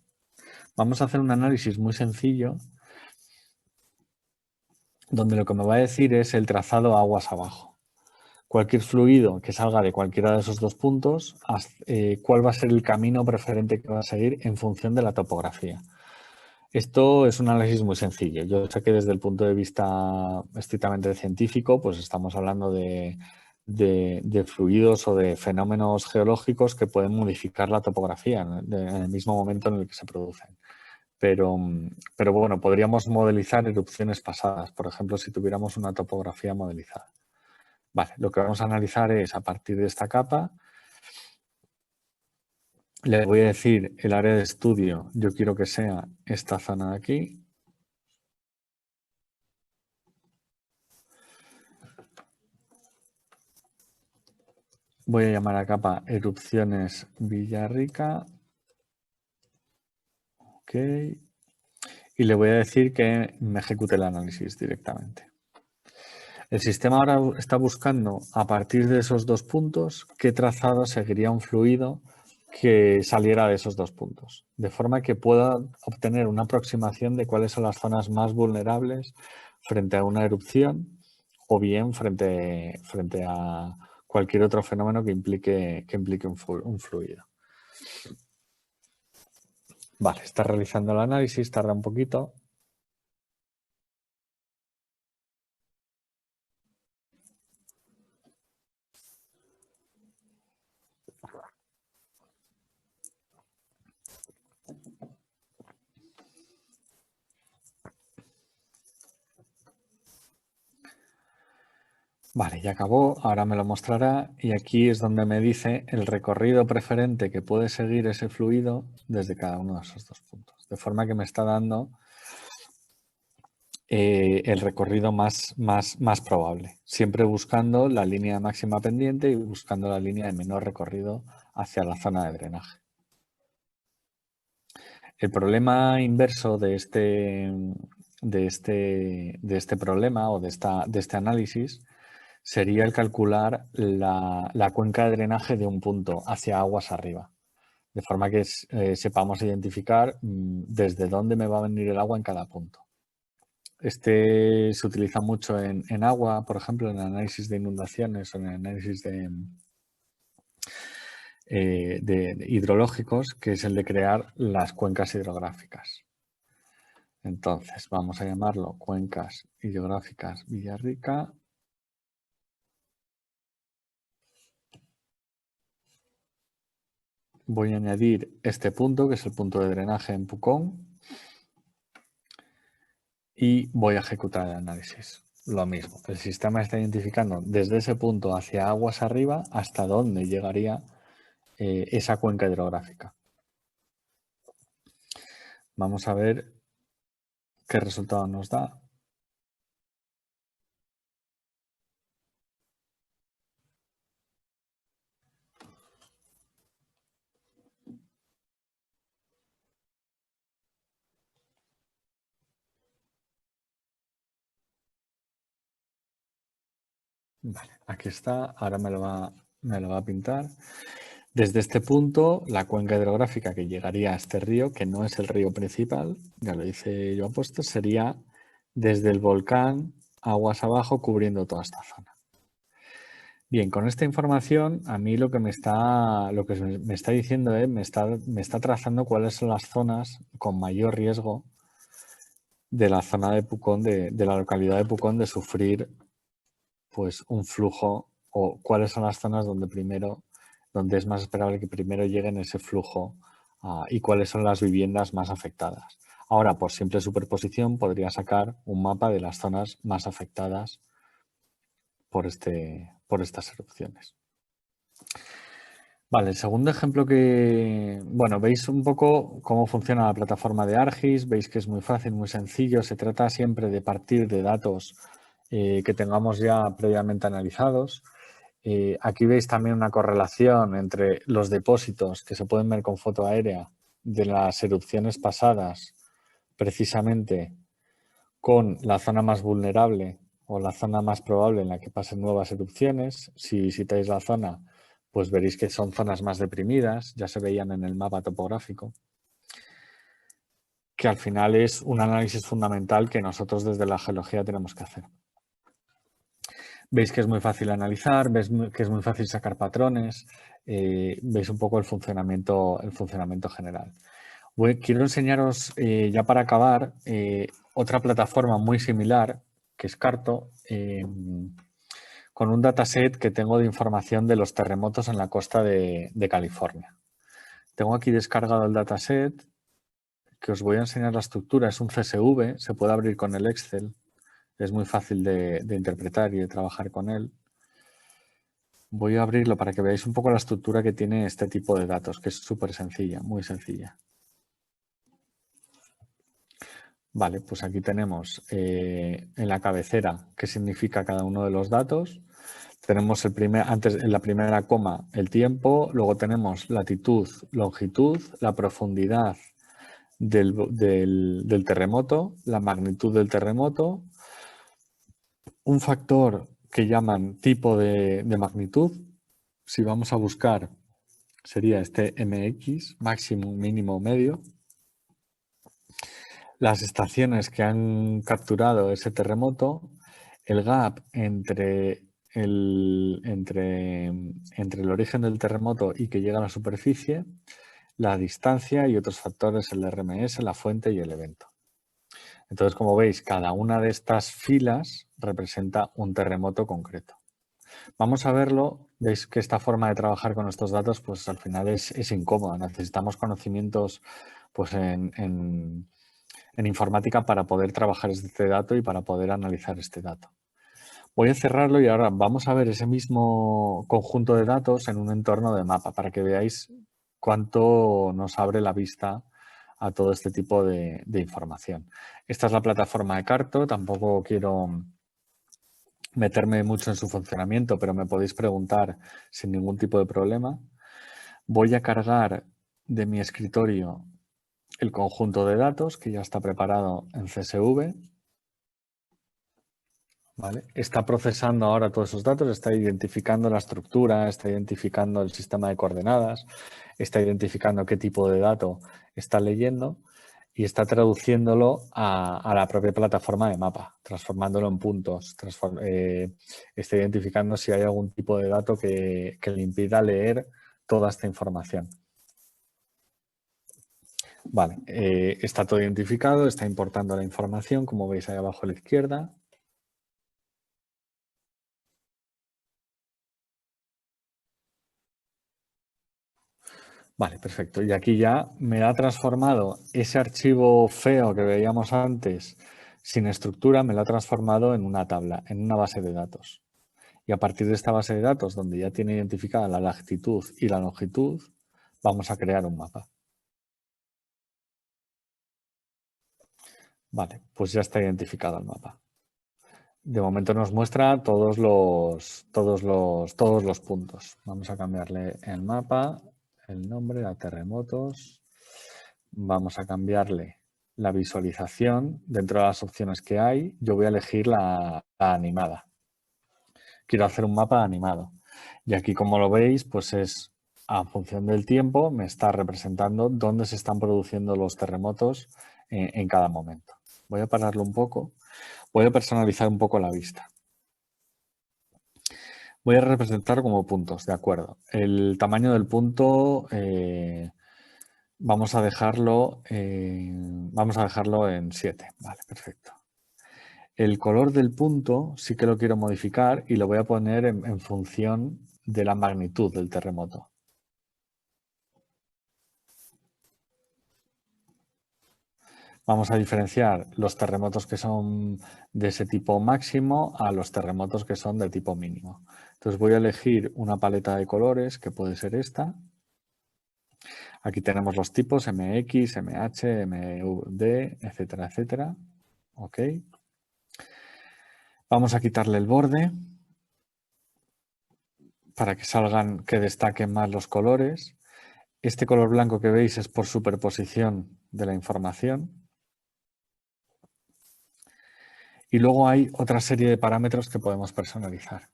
Vamos a hacer un análisis muy sencillo donde lo que me va a decir es el trazado aguas abajo. Cualquier fluido que salga de cualquiera de esos 2 puntos, cuál va a ser el camino preferente que va a seguir en función de la topografía. Esto es un análisis muy sencillo. Yo sé que desde el punto de vista estrictamente científico, pues estamos hablando de fluidos o de fenómenos geológicos que pueden modificar la topografía en el mismo momento en el que se producen. Pero bueno, podríamos modelizar erupciones pasadas, por ejemplo, si tuviéramos una topografía modelizada. Vale, lo que vamos a analizar es a partir de esta capa. Le voy a decir el área de estudio, yo quiero que sea esta zona de aquí. Voy a llamar a capa erupciones Villarrica. Ok. Y le voy a decir que me ejecute el análisis directamente. El sistema ahora está buscando a partir de esos 2 puntos qué trazado seguiría un fluido que saliera de esos 2 puntos, de forma que pueda obtener una aproximación de cuáles son las zonas más vulnerables frente a una erupción o bien frente a cualquier otro fenómeno que implique un fluido. Vale, está realizando el análisis, tarda un poquito. Vale, ya acabó, ahora me lo mostrará y aquí es donde me dice el recorrido preferente que puede seguir ese fluido desde cada uno de esos dos puntos. De forma que me está dando el recorrido más probable, siempre buscando la línea máxima pendiente y buscando la línea de menor recorrido hacia la zona de drenaje. El problema inverso de este problema o de este análisis sería el calcular la cuenca de drenaje de un punto hacia aguas arriba, de forma que sepamos identificar desde dónde me va a venir el agua en cada punto. Este se utiliza mucho en agua, por ejemplo, en el análisis de inundaciones o en el análisis de hidrológicos, que es el de crear las cuencas hidrográficas. Entonces, vamos a llamarlo cuencas hidrográficas Villarrica. Voy a añadir este punto, que es el punto de drenaje en Pucón. Y voy a ejecutar el análisis. Lo mismo, el sistema está identificando desde ese punto hacia aguas arriba hasta dónde llegaría esa cuenca hidrográfica. Vamos a ver qué resultado nos da. Vale, aquí está, ahora me lo va a pintar. Desde este punto, la cuenca hidrográfica que llegaría a este río, que no es el río principal, ya lo hice yo apuesto, sería desde el volcán, aguas abajo, cubriendo toda esta zona. Bien, con esta información, a mí lo que me está diciendo es, me está trazando cuáles son las zonas con mayor riesgo de la zona de Pucón, de la localidad de Pucón, de sufrir pues un flujo, o cuáles son las zonas donde es más esperable que primero lleguen ese flujo y cuáles son las viviendas más afectadas. Ahora, por simple superposición, podría sacar un mapa de las zonas más afectadas por estas erupciones. Vale, el segundo ejemplo bueno, veis un poco cómo funciona la plataforma de ArcGIS, veis que es muy fácil, muy sencillo, se trata siempre de partir de datos que tengamos ya previamente analizados. Aquí veis también una correlación entre los depósitos que se pueden ver con foto aérea de las erupciones pasadas, precisamente con la zona más vulnerable o la zona más probable en la que pasen nuevas erupciones. Si visitáis la zona, pues veréis que son zonas más deprimidas, ya se veían en el mapa topográfico, que al final es un análisis fundamental que nosotros desde la geología tenemos que hacer. Veis que es muy fácil analizar, veis que es muy fácil sacar patrones, veis un poco el funcionamiento general. Quiero enseñaros, ya para acabar, otra plataforma muy similar, que es Carto, con un dataset que tengo de información de los terremotos en la costa de California. Tengo aquí descargado el dataset, que os voy a enseñar la estructura. Es un CSV, se puede abrir con el Excel. Es muy fácil de interpretar y de trabajar con él. Voy a abrirlo para que veáis un poco la estructura que tiene este tipo de datos, que es súper sencilla, muy sencilla. Vale, pues aquí tenemos en la cabecera qué significa cada uno de los datos. Tenemos antes en la primera coma el tiempo, luego tenemos latitud, longitud, la profundidad del terremoto, la magnitud del terremoto, un factor que llaman tipo de magnitud. Si vamos a buscar, sería este MX, máximo, mínimo, medio. Las estaciones que han capturado ese terremoto, el gap entre el origen del terremoto y que llega a la superficie, la distancia y otros factores, el RMS, la fuente y el evento. Entonces, como veis, cada una de estas filas representa un terremoto concreto. Vamos a verlo. Veis que esta forma de trabajar con estos datos, pues al final es incómoda. Necesitamos conocimientos pues, en informática para poder trabajar este dato y para poder analizar este dato. Voy a cerrarlo y ahora vamos a ver ese mismo conjunto de datos en un entorno de mapa para que veáis cuánto nos abre la vista a todo este tipo de información. Esta es la plataforma de Carto, tampoco quiero meterme mucho en su funcionamiento, pero me podéis preguntar sin ningún tipo de problema. Voy a cargar de mi escritorio el conjunto de datos que ya está preparado en CSV. ¿Vale? Está procesando ahora todos esos datos, está identificando la estructura, está identificando el sistema de coordenadas, está identificando qué tipo de dato está leyendo y está traduciéndolo a la propia plataforma de mapa, transformándolo en puntos, está identificando si hay algún tipo de dato que le impida leer toda esta información. Vale, está todo identificado, está importando la información, como veis ahí abajo a la izquierda. Vale, perfecto. Y aquí ya me ha transformado ese archivo feo que veíamos antes sin estructura, me lo ha transformado en una tabla, en una base de datos. Y a partir de esta base de datos, donde ya tiene identificada la latitud y la longitud, vamos a crear un mapa. Vale, pues ya está identificado el mapa. De momento nos muestra todos los puntos. Vamos a cambiarle el mapa, el nombre a terremotos. Vamos a cambiarle la visualización. Dentro de las opciones que hay, yo voy a elegir la animada. Quiero hacer un mapa animado. Y aquí, como lo veis, pues es a función del tiempo, me está representando dónde se están produciendo los terremotos en cada momento. Voy a pararlo un poco. Voy a personalizar un poco la vista. Voy a representar como puntos, de acuerdo. El tamaño del punto vamos a dejarlo en 7. Vale, perfecto. El color del punto sí que lo quiero modificar y lo voy a poner en función de la magnitud del terremoto. Vamos a diferenciar los terremotos que son de ese tipo máximo a los terremotos que son de tipo mínimo. Entonces voy a elegir una paleta de colores que puede ser esta. Aquí tenemos los tipos MX, MH, MUD, etcétera, etcétera. Ok. Vamos a quitarle el borde para que destaquen más los colores. Este color blanco que veis es por superposición de la información. Y luego hay otra serie de parámetros que podemos personalizar.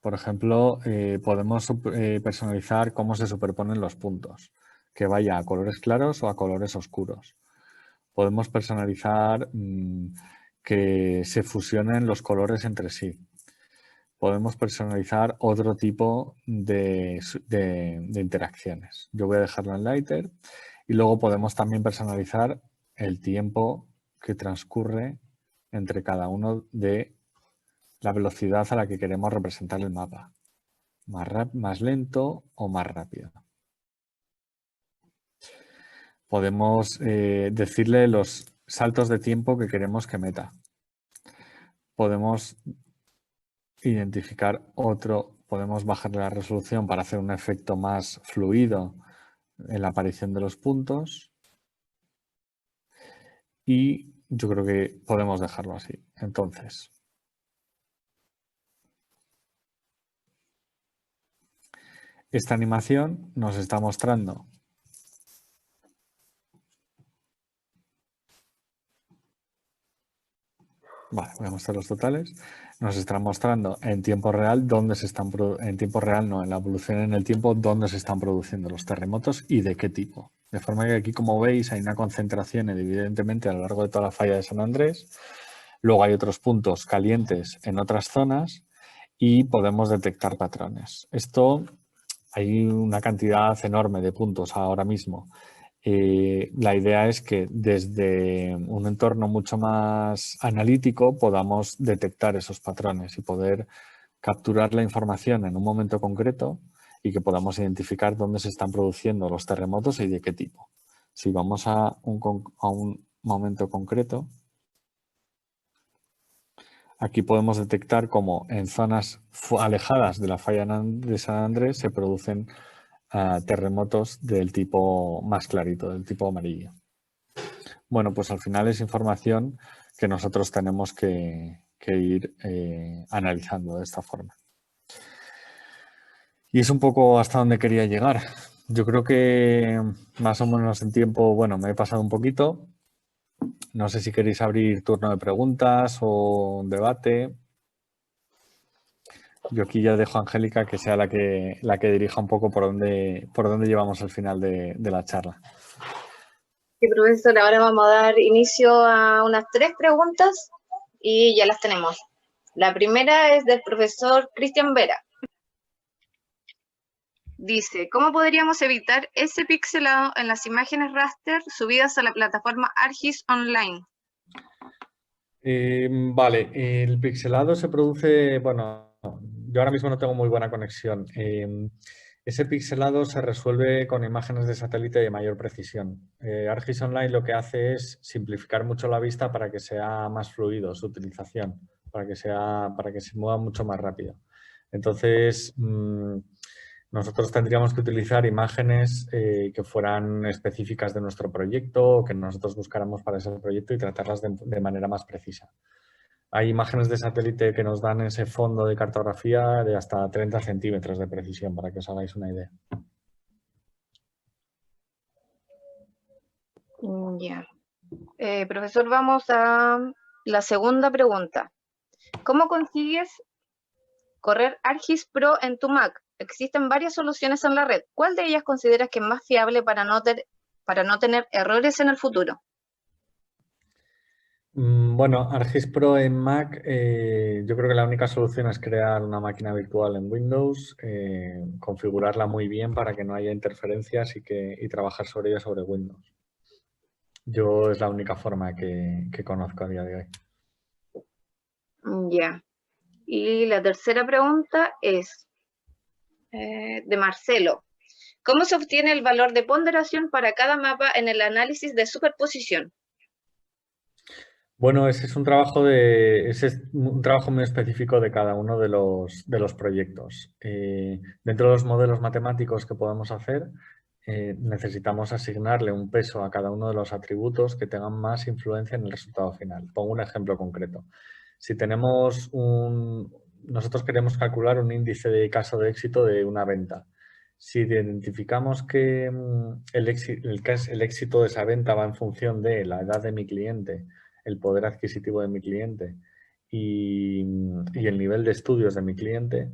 Por ejemplo, podemos personalizar cómo se superponen los puntos, que vaya a colores claros o a colores oscuros. Podemos personalizar que se fusionen los colores entre sí. Podemos personalizar otro tipo de interacciones. Yo voy a dejarlo en Lighter y luego podemos también personalizar el tiempo que transcurre entre cada uno de la velocidad a la que queremos representar el mapa. Más lento o más rápido. Podemos decirle los saltos de tiempo que queremos que meta. Podemos identificar podemos bajarle la resolución para hacer un efecto más fluido en la aparición de los puntos. Y yo creo que podemos dejarlo así. Entonces, esta animación nos está mostrando vale, voy a mostrar los totales. Nos están mostrando en tiempo real en tiempo real no, en la evolución en el tiempo, dónde se están produciendo los terremotos y de qué tipo. De forma que aquí, como veis, hay una concentración evidentemente a lo largo de toda la falla de San Andrés. Luego hay otros puntos calientes en otras zonas y podemos detectar patrones. Esto hay una cantidad enorme de puntos ahora mismo. La idea es que desde un entorno mucho más analítico podamos detectar esos patrones y poder capturar la información en un momento concreto y que podamos identificar dónde se están produciendo los terremotos y de qué tipo. Si vamos a un momento concreto, Aquí podemos detectar cómo en zonas alejadas de la falla de San Andrés se producen terremotos del tipo más clarito, del tipo amarillo. Bueno, pues al final es información que nosotros tenemos que ir analizando de esta forma. Y es un poco hasta donde quería llegar. Yo creo que más o menos en tiempo, bueno, me he pasado un poquito. No sé si queréis abrir turno de preguntas o un debate. Yo aquí ya dejo a Angélica que sea la que dirija un poco por dónde llevamos al final de la charla. Sí, profesor, ahora vamos a dar inicio a unas 3 preguntas y ya las tenemos. La primera es del profesor Cristian Vera. Dice, ¿cómo podríamos evitar ese pixelado en las imágenes raster subidas a la plataforma ArcGIS Online? Vale, el pixelado se produce, bueno, yo ahora mismo no tengo muy buena conexión. Ese pixelado se resuelve con imágenes de satélite de mayor precisión. ArcGIS Online lo que hace es simplificar mucho la vista para que sea más fluido su utilización, para que se mueva mucho más rápido. Entonces, nosotros tendríamos que utilizar imágenes que fueran específicas de nuestro proyecto o que nosotros buscáramos para ese proyecto y tratarlas de manera más precisa. Hay imágenes de satélite que nos dan ese fondo de cartografía de hasta 30 centímetros de precisión, para que os hagáis una idea. Ya. Profesor, vamos a la segunda pregunta. ¿Cómo consigues correr ArcGIS Pro en tu Mac? Existen varias soluciones en la red. ¿Cuál de ellas consideras que es más fiable para no tener errores en el futuro? Bueno, ArcGIS Pro en Mac, yo creo que la única solución es crear una máquina virtual en Windows, configurarla muy bien para que no haya interferencias y trabajar sobre ella sobre Windows. Yo es la única forma que conozco a día de hoy. Ya. Y la tercera pregunta es de Marcelo. ¿Cómo se obtiene el valor de ponderación para cada mapa en el análisis de superposición? Bueno, ese es un trabajo muy específico de cada uno de los proyectos. Dentro de los modelos matemáticos que podemos hacer, necesitamos asignarle un peso a cada uno de los atributos que tengan más influencia en el resultado final. Pongo un ejemplo concreto. Si nosotros queremos calcular un índice de caso de éxito de una venta. Si identificamos que el éxito de esa venta va en función de la edad de mi cliente, el poder adquisitivo de mi cliente y el nivel de estudios de mi cliente,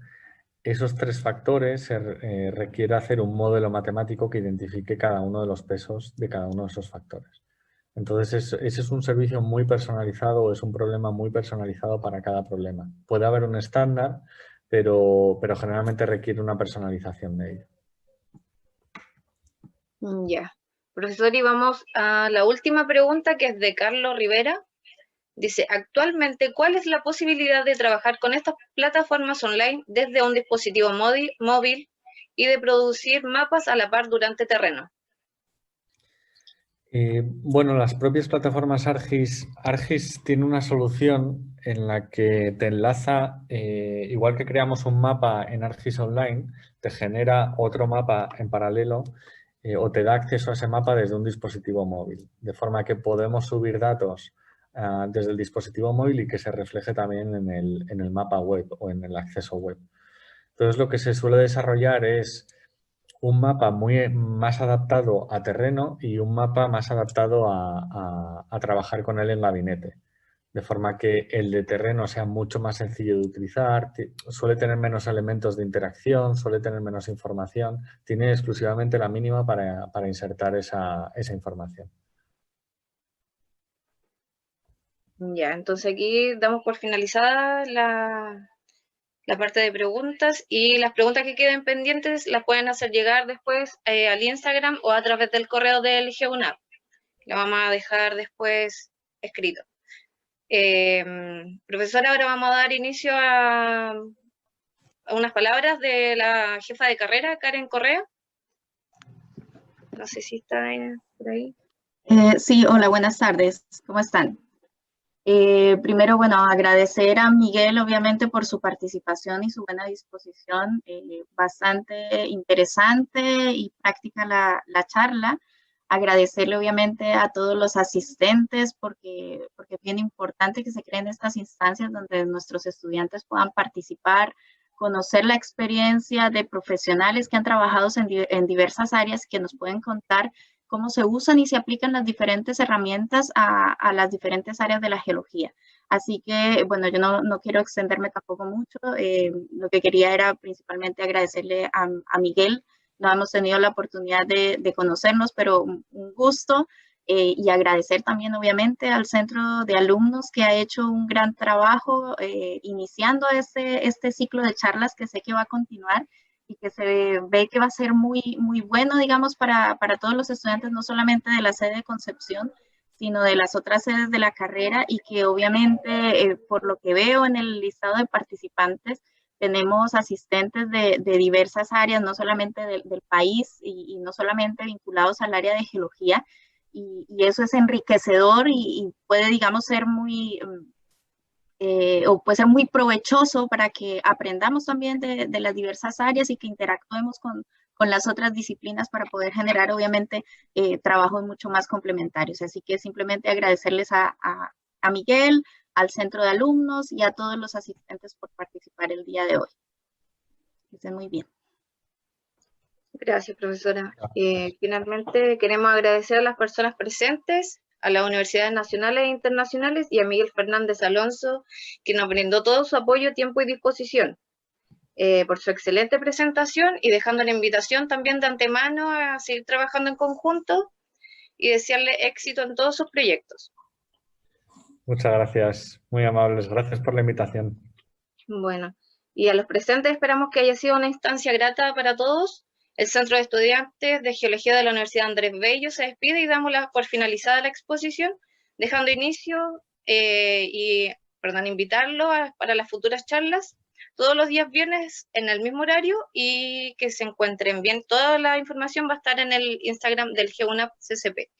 esos 3 factores requiere hacer un modelo matemático que identifique cada uno de los pesos de cada uno de esos factores. Entonces, ese es un servicio muy personalizado, es un problema muy personalizado para cada problema. Puede haber un estándar, pero generalmente requiere una personalización de ello. Ya. Profesor, y vamos a la última pregunta, que es de Carlos Rivera. Dice, actualmente, ¿cuál es la posibilidad de trabajar con estas plataformas online desde un dispositivo móvil y de producir mapas a la par durante terreno? Bueno, las propias plataformas ArcGIS tiene una solución en la que te enlaza, igual que creamos un mapa en ArcGIS Online, te genera otro mapa en paralelo o te da acceso a ese mapa desde un dispositivo móvil, de forma que podemos subir datos desde el dispositivo móvil y que se refleje también en el mapa web o en el acceso web. Entonces, lo que se suele desarrollar es un mapa más adaptado a terreno y un mapa más adaptado a trabajar con él en gabinete. De forma que el de terreno sea mucho más sencillo de utilizar, suele tener menos elementos de interacción, suele tener menos información, tiene exclusivamente la mínima para insertar esa información. Ya, entonces aquí damos por finalizada la parte de preguntas, y las preguntas que queden pendientes las pueden hacer llegar después al Instagram o a través del correo del GEUNAP. La vamos a dejar después escrito. Profesora, ahora vamos a dar inicio a unas palabras de la jefa de carrera, Karen Correa. No sé si está por ahí. Sí, hola, buenas tardes. ¿Cómo están? Primero, bueno, agradecer a Miguel, obviamente, por su participación y su buena disposición. Bastante interesante y práctica la charla. Agradecerle, obviamente, a todos los asistentes, porque es bien importante que se creen estas instancias donde nuestros estudiantes puedan participar, conocer la experiencia de profesionales que han trabajado en diversas áreas que nos pueden contar cómo se usan y se aplican las diferentes herramientas a las diferentes áreas de la geología. Así que, bueno, yo no quiero extenderme tampoco mucho. Lo que quería era principalmente agradecerle a Miguel. No hemos tenido la oportunidad de conocernos, pero un gusto. Y agradecer también, obviamente, al Centro de Alumnos que ha hecho un gran trabajo iniciando este ciclo de charlas que sé que va a continuar y que se ve que va a ser muy bueno, digamos, para todos los estudiantes, no solamente de la sede de Concepción, sino de las otras sedes de la carrera y que obviamente, por lo que veo en el listado de participantes, tenemos asistentes de diversas áreas, no solamente del país y no solamente vinculados al área de geología, y eso es enriquecedor y puede, digamos, ser o puede ser muy provechoso para que aprendamos también de las diversas áreas y que interactuemos con las otras disciplinas para poder generar, obviamente, trabajos mucho más complementarios. Así que simplemente agradecerles a Miguel, al centro de alumnos y a todos los asistentes por participar el día de hoy. Que estén muy bien. Gracias, profesora. Finalmente, queremos agradecer a las personas presentes, a las universidades nacionales e internacionales y a Miguel Fernández Alonso, que nos brindó todo su apoyo, tiempo y disposición, por su excelente presentación y dejando la invitación también de antemano a seguir trabajando en conjunto y desearle éxito en todos sus proyectos. Muchas gracias, muy amables. Gracias por la invitación. Bueno, y a los presentes esperamos que haya sido una instancia grata para todos. El Centro de Estudiantes de Geología de la Universidad Andrés Bello se despide y damos por finalizada la exposición, dejando inicio invitarlo para las futuras charlas todos los días viernes en el mismo horario y que se encuentren bien. Toda la información va a estar en el Instagram del GUNAP CCP.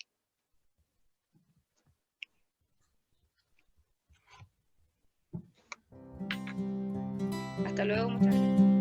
Hasta luego, muchas gracias.